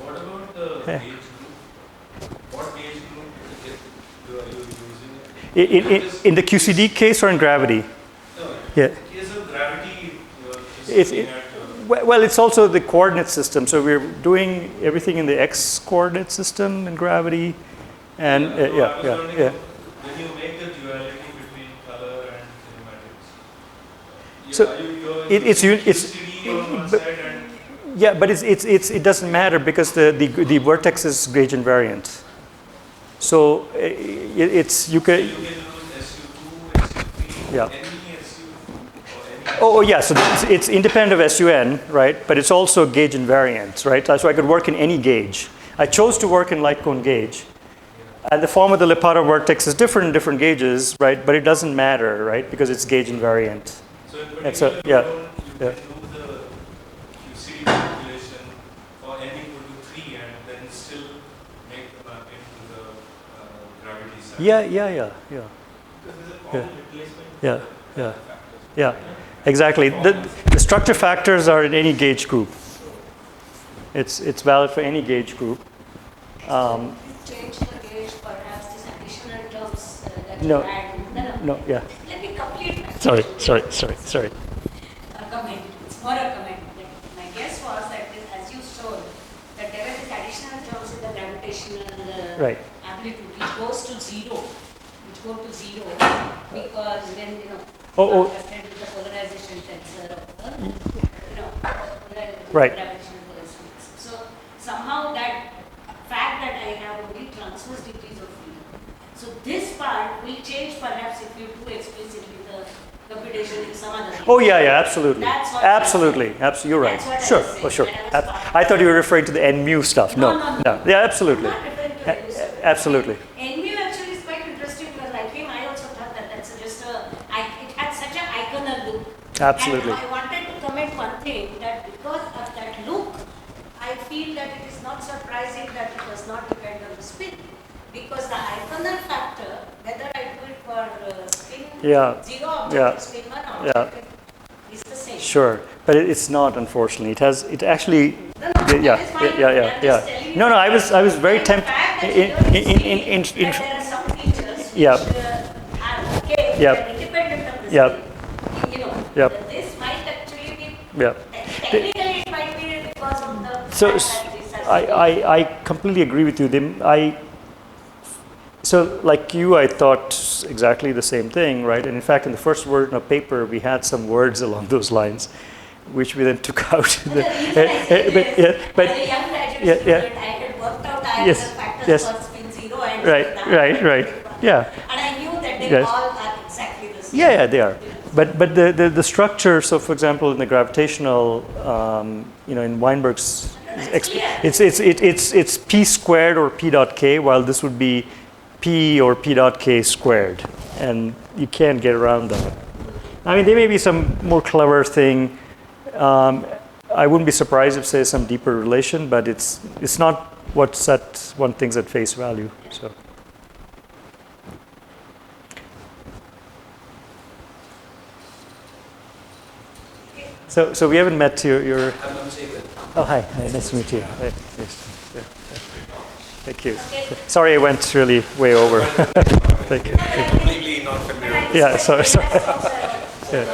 Speaker 4: What about the age group? What age group are you using?
Speaker 2: In the QCD case or in gravity?
Speaker 4: No,
Speaker 2: Yeah.
Speaker 4: in case of gravity,
Speaker 2: Well, it's also the coordinate system. So we're doing everything in the x coordinate system in gravity, and
Speaker 4: I was
Speaker 2: yeah.
Speaker 4: when you make the duality between color and kinematics,
Speaker 2: So it's
Speaker 4: QCD on one side and
Speaker 2: yeah, but it doesn't matter because the vertex is gauge invariant. So you can
Speaker 4: use SU2, SU3,
Speaker 2: Yeah.
Speaker 4: any SU or any.
Speaker 2: Oh yeah, so it's independent of SUN, right? But it's also gauge invariant, right? So I could work in any gauge. I chose to work in light cone gauge. And the form of the Lipatov vertex is different in different gauges, right? But it doesn't matter, right? Because it's gauge invariant.
Speaker 4: So in
Speaker 2: And
Speaker 4: particular,
Speaker 2: so, yeah.
Speaker 4: you can do the QCD calculation for n equal to 3 and then still make the mapping to the gravity side.
Speaker 2: Yeah.
Speaker 5: Because there's a common replacement.
Speaker 2: Yeah. Exactly. The structure factors are in any gauge group. It's valid for any gauge group.
Speaker 1: Change the gauge, perhaps these additional terms that
Speaker 2: No.
Speaker 1: you add.
Speaker 2: No, yeah.
Speaker 1: Let me complete my
Speaker 2: Sorry.
Speaker 1: a comment. It's more a comment. My guess was that as you showed, that there are these additional terms in the gravitational
Speaker 2: Right.
Speaker 1: amplitude which goes to 0, because when contrasted with the polarization tensor of the
Speaker 2: Right.
Speaker 1: gravitational correspondence. So somehow that fact that I have only transverse degrees of freedom. So this part will change perhaps if you do explicitly the computation in some other.
Speaker 2: Oh yeah, absolutely.
Speaker 1: That's what
Speaker 2: Absolutely. You're right.
Speaker 1: That's what I
Speaker 2: Sure,
Speaker 1: was saying,
Speaker 2: for sure.
Speaker 1: that I was
Speaker 2: I thought you were referring to the Nμ stuff.
Speaker 1: No.
Speaker 2: Yeah, absolutely.
Speaker 1: I'm not referring to this.
Speaker 2: Absolutely.
Speaker 1: Nμ actually is quite interesting because like him, I also thought that that's just it had such an iconal look.
Speaker 2: Absolutely.
Speaker 1: And I wanted to comment one thing, that because of that look, I feel that it is not surprising that it does not depend on the spin. Because the iconal factor, whether I do it for spin 0 object or spin 1 object, is the same.
Speaker 2: Sure, but it's not, unfortunately. It actually. Yeah. No, I was very tempted.
Speaker 1: There are some features which are okay, they are independent of the spin. This might actually be. Technically, it might be because of the.
Speaker 2: So
Speaker 1: fact that this has
Speaker 2: I completely agree with you. So like you, I thought exactly the same thing, right? And in fact, in the first version of paper, we had some words along those lines, which we then took out.
Speaker 1: As a young graduate student, I had worked out the factors for spin 0 and
Speaker 2: Right. Yeah.
Speaker 1: And I knew that they all are exactly the same.
Speaker 2: Yeah, they are. But the structure. So, for example, in the gravitational, in Weinberg's, it's p squared or p dot k, while this would be p or p dot k squared, and you can't get around that. I mean, there may be some more clever thing. I wouldn't be surprised if there's some deeper relation, but it's not what one thinks at face value. So we haven't met your.
Speaker 3: I'm Stephen.
Speaker 2: Oh hi, nice to meet you. Hi. Thank you. Sorry, I went really way over. Thank you.
Speaker 3: Completely not familiar.
Speaker 2: Yeah, sorry. Yeah.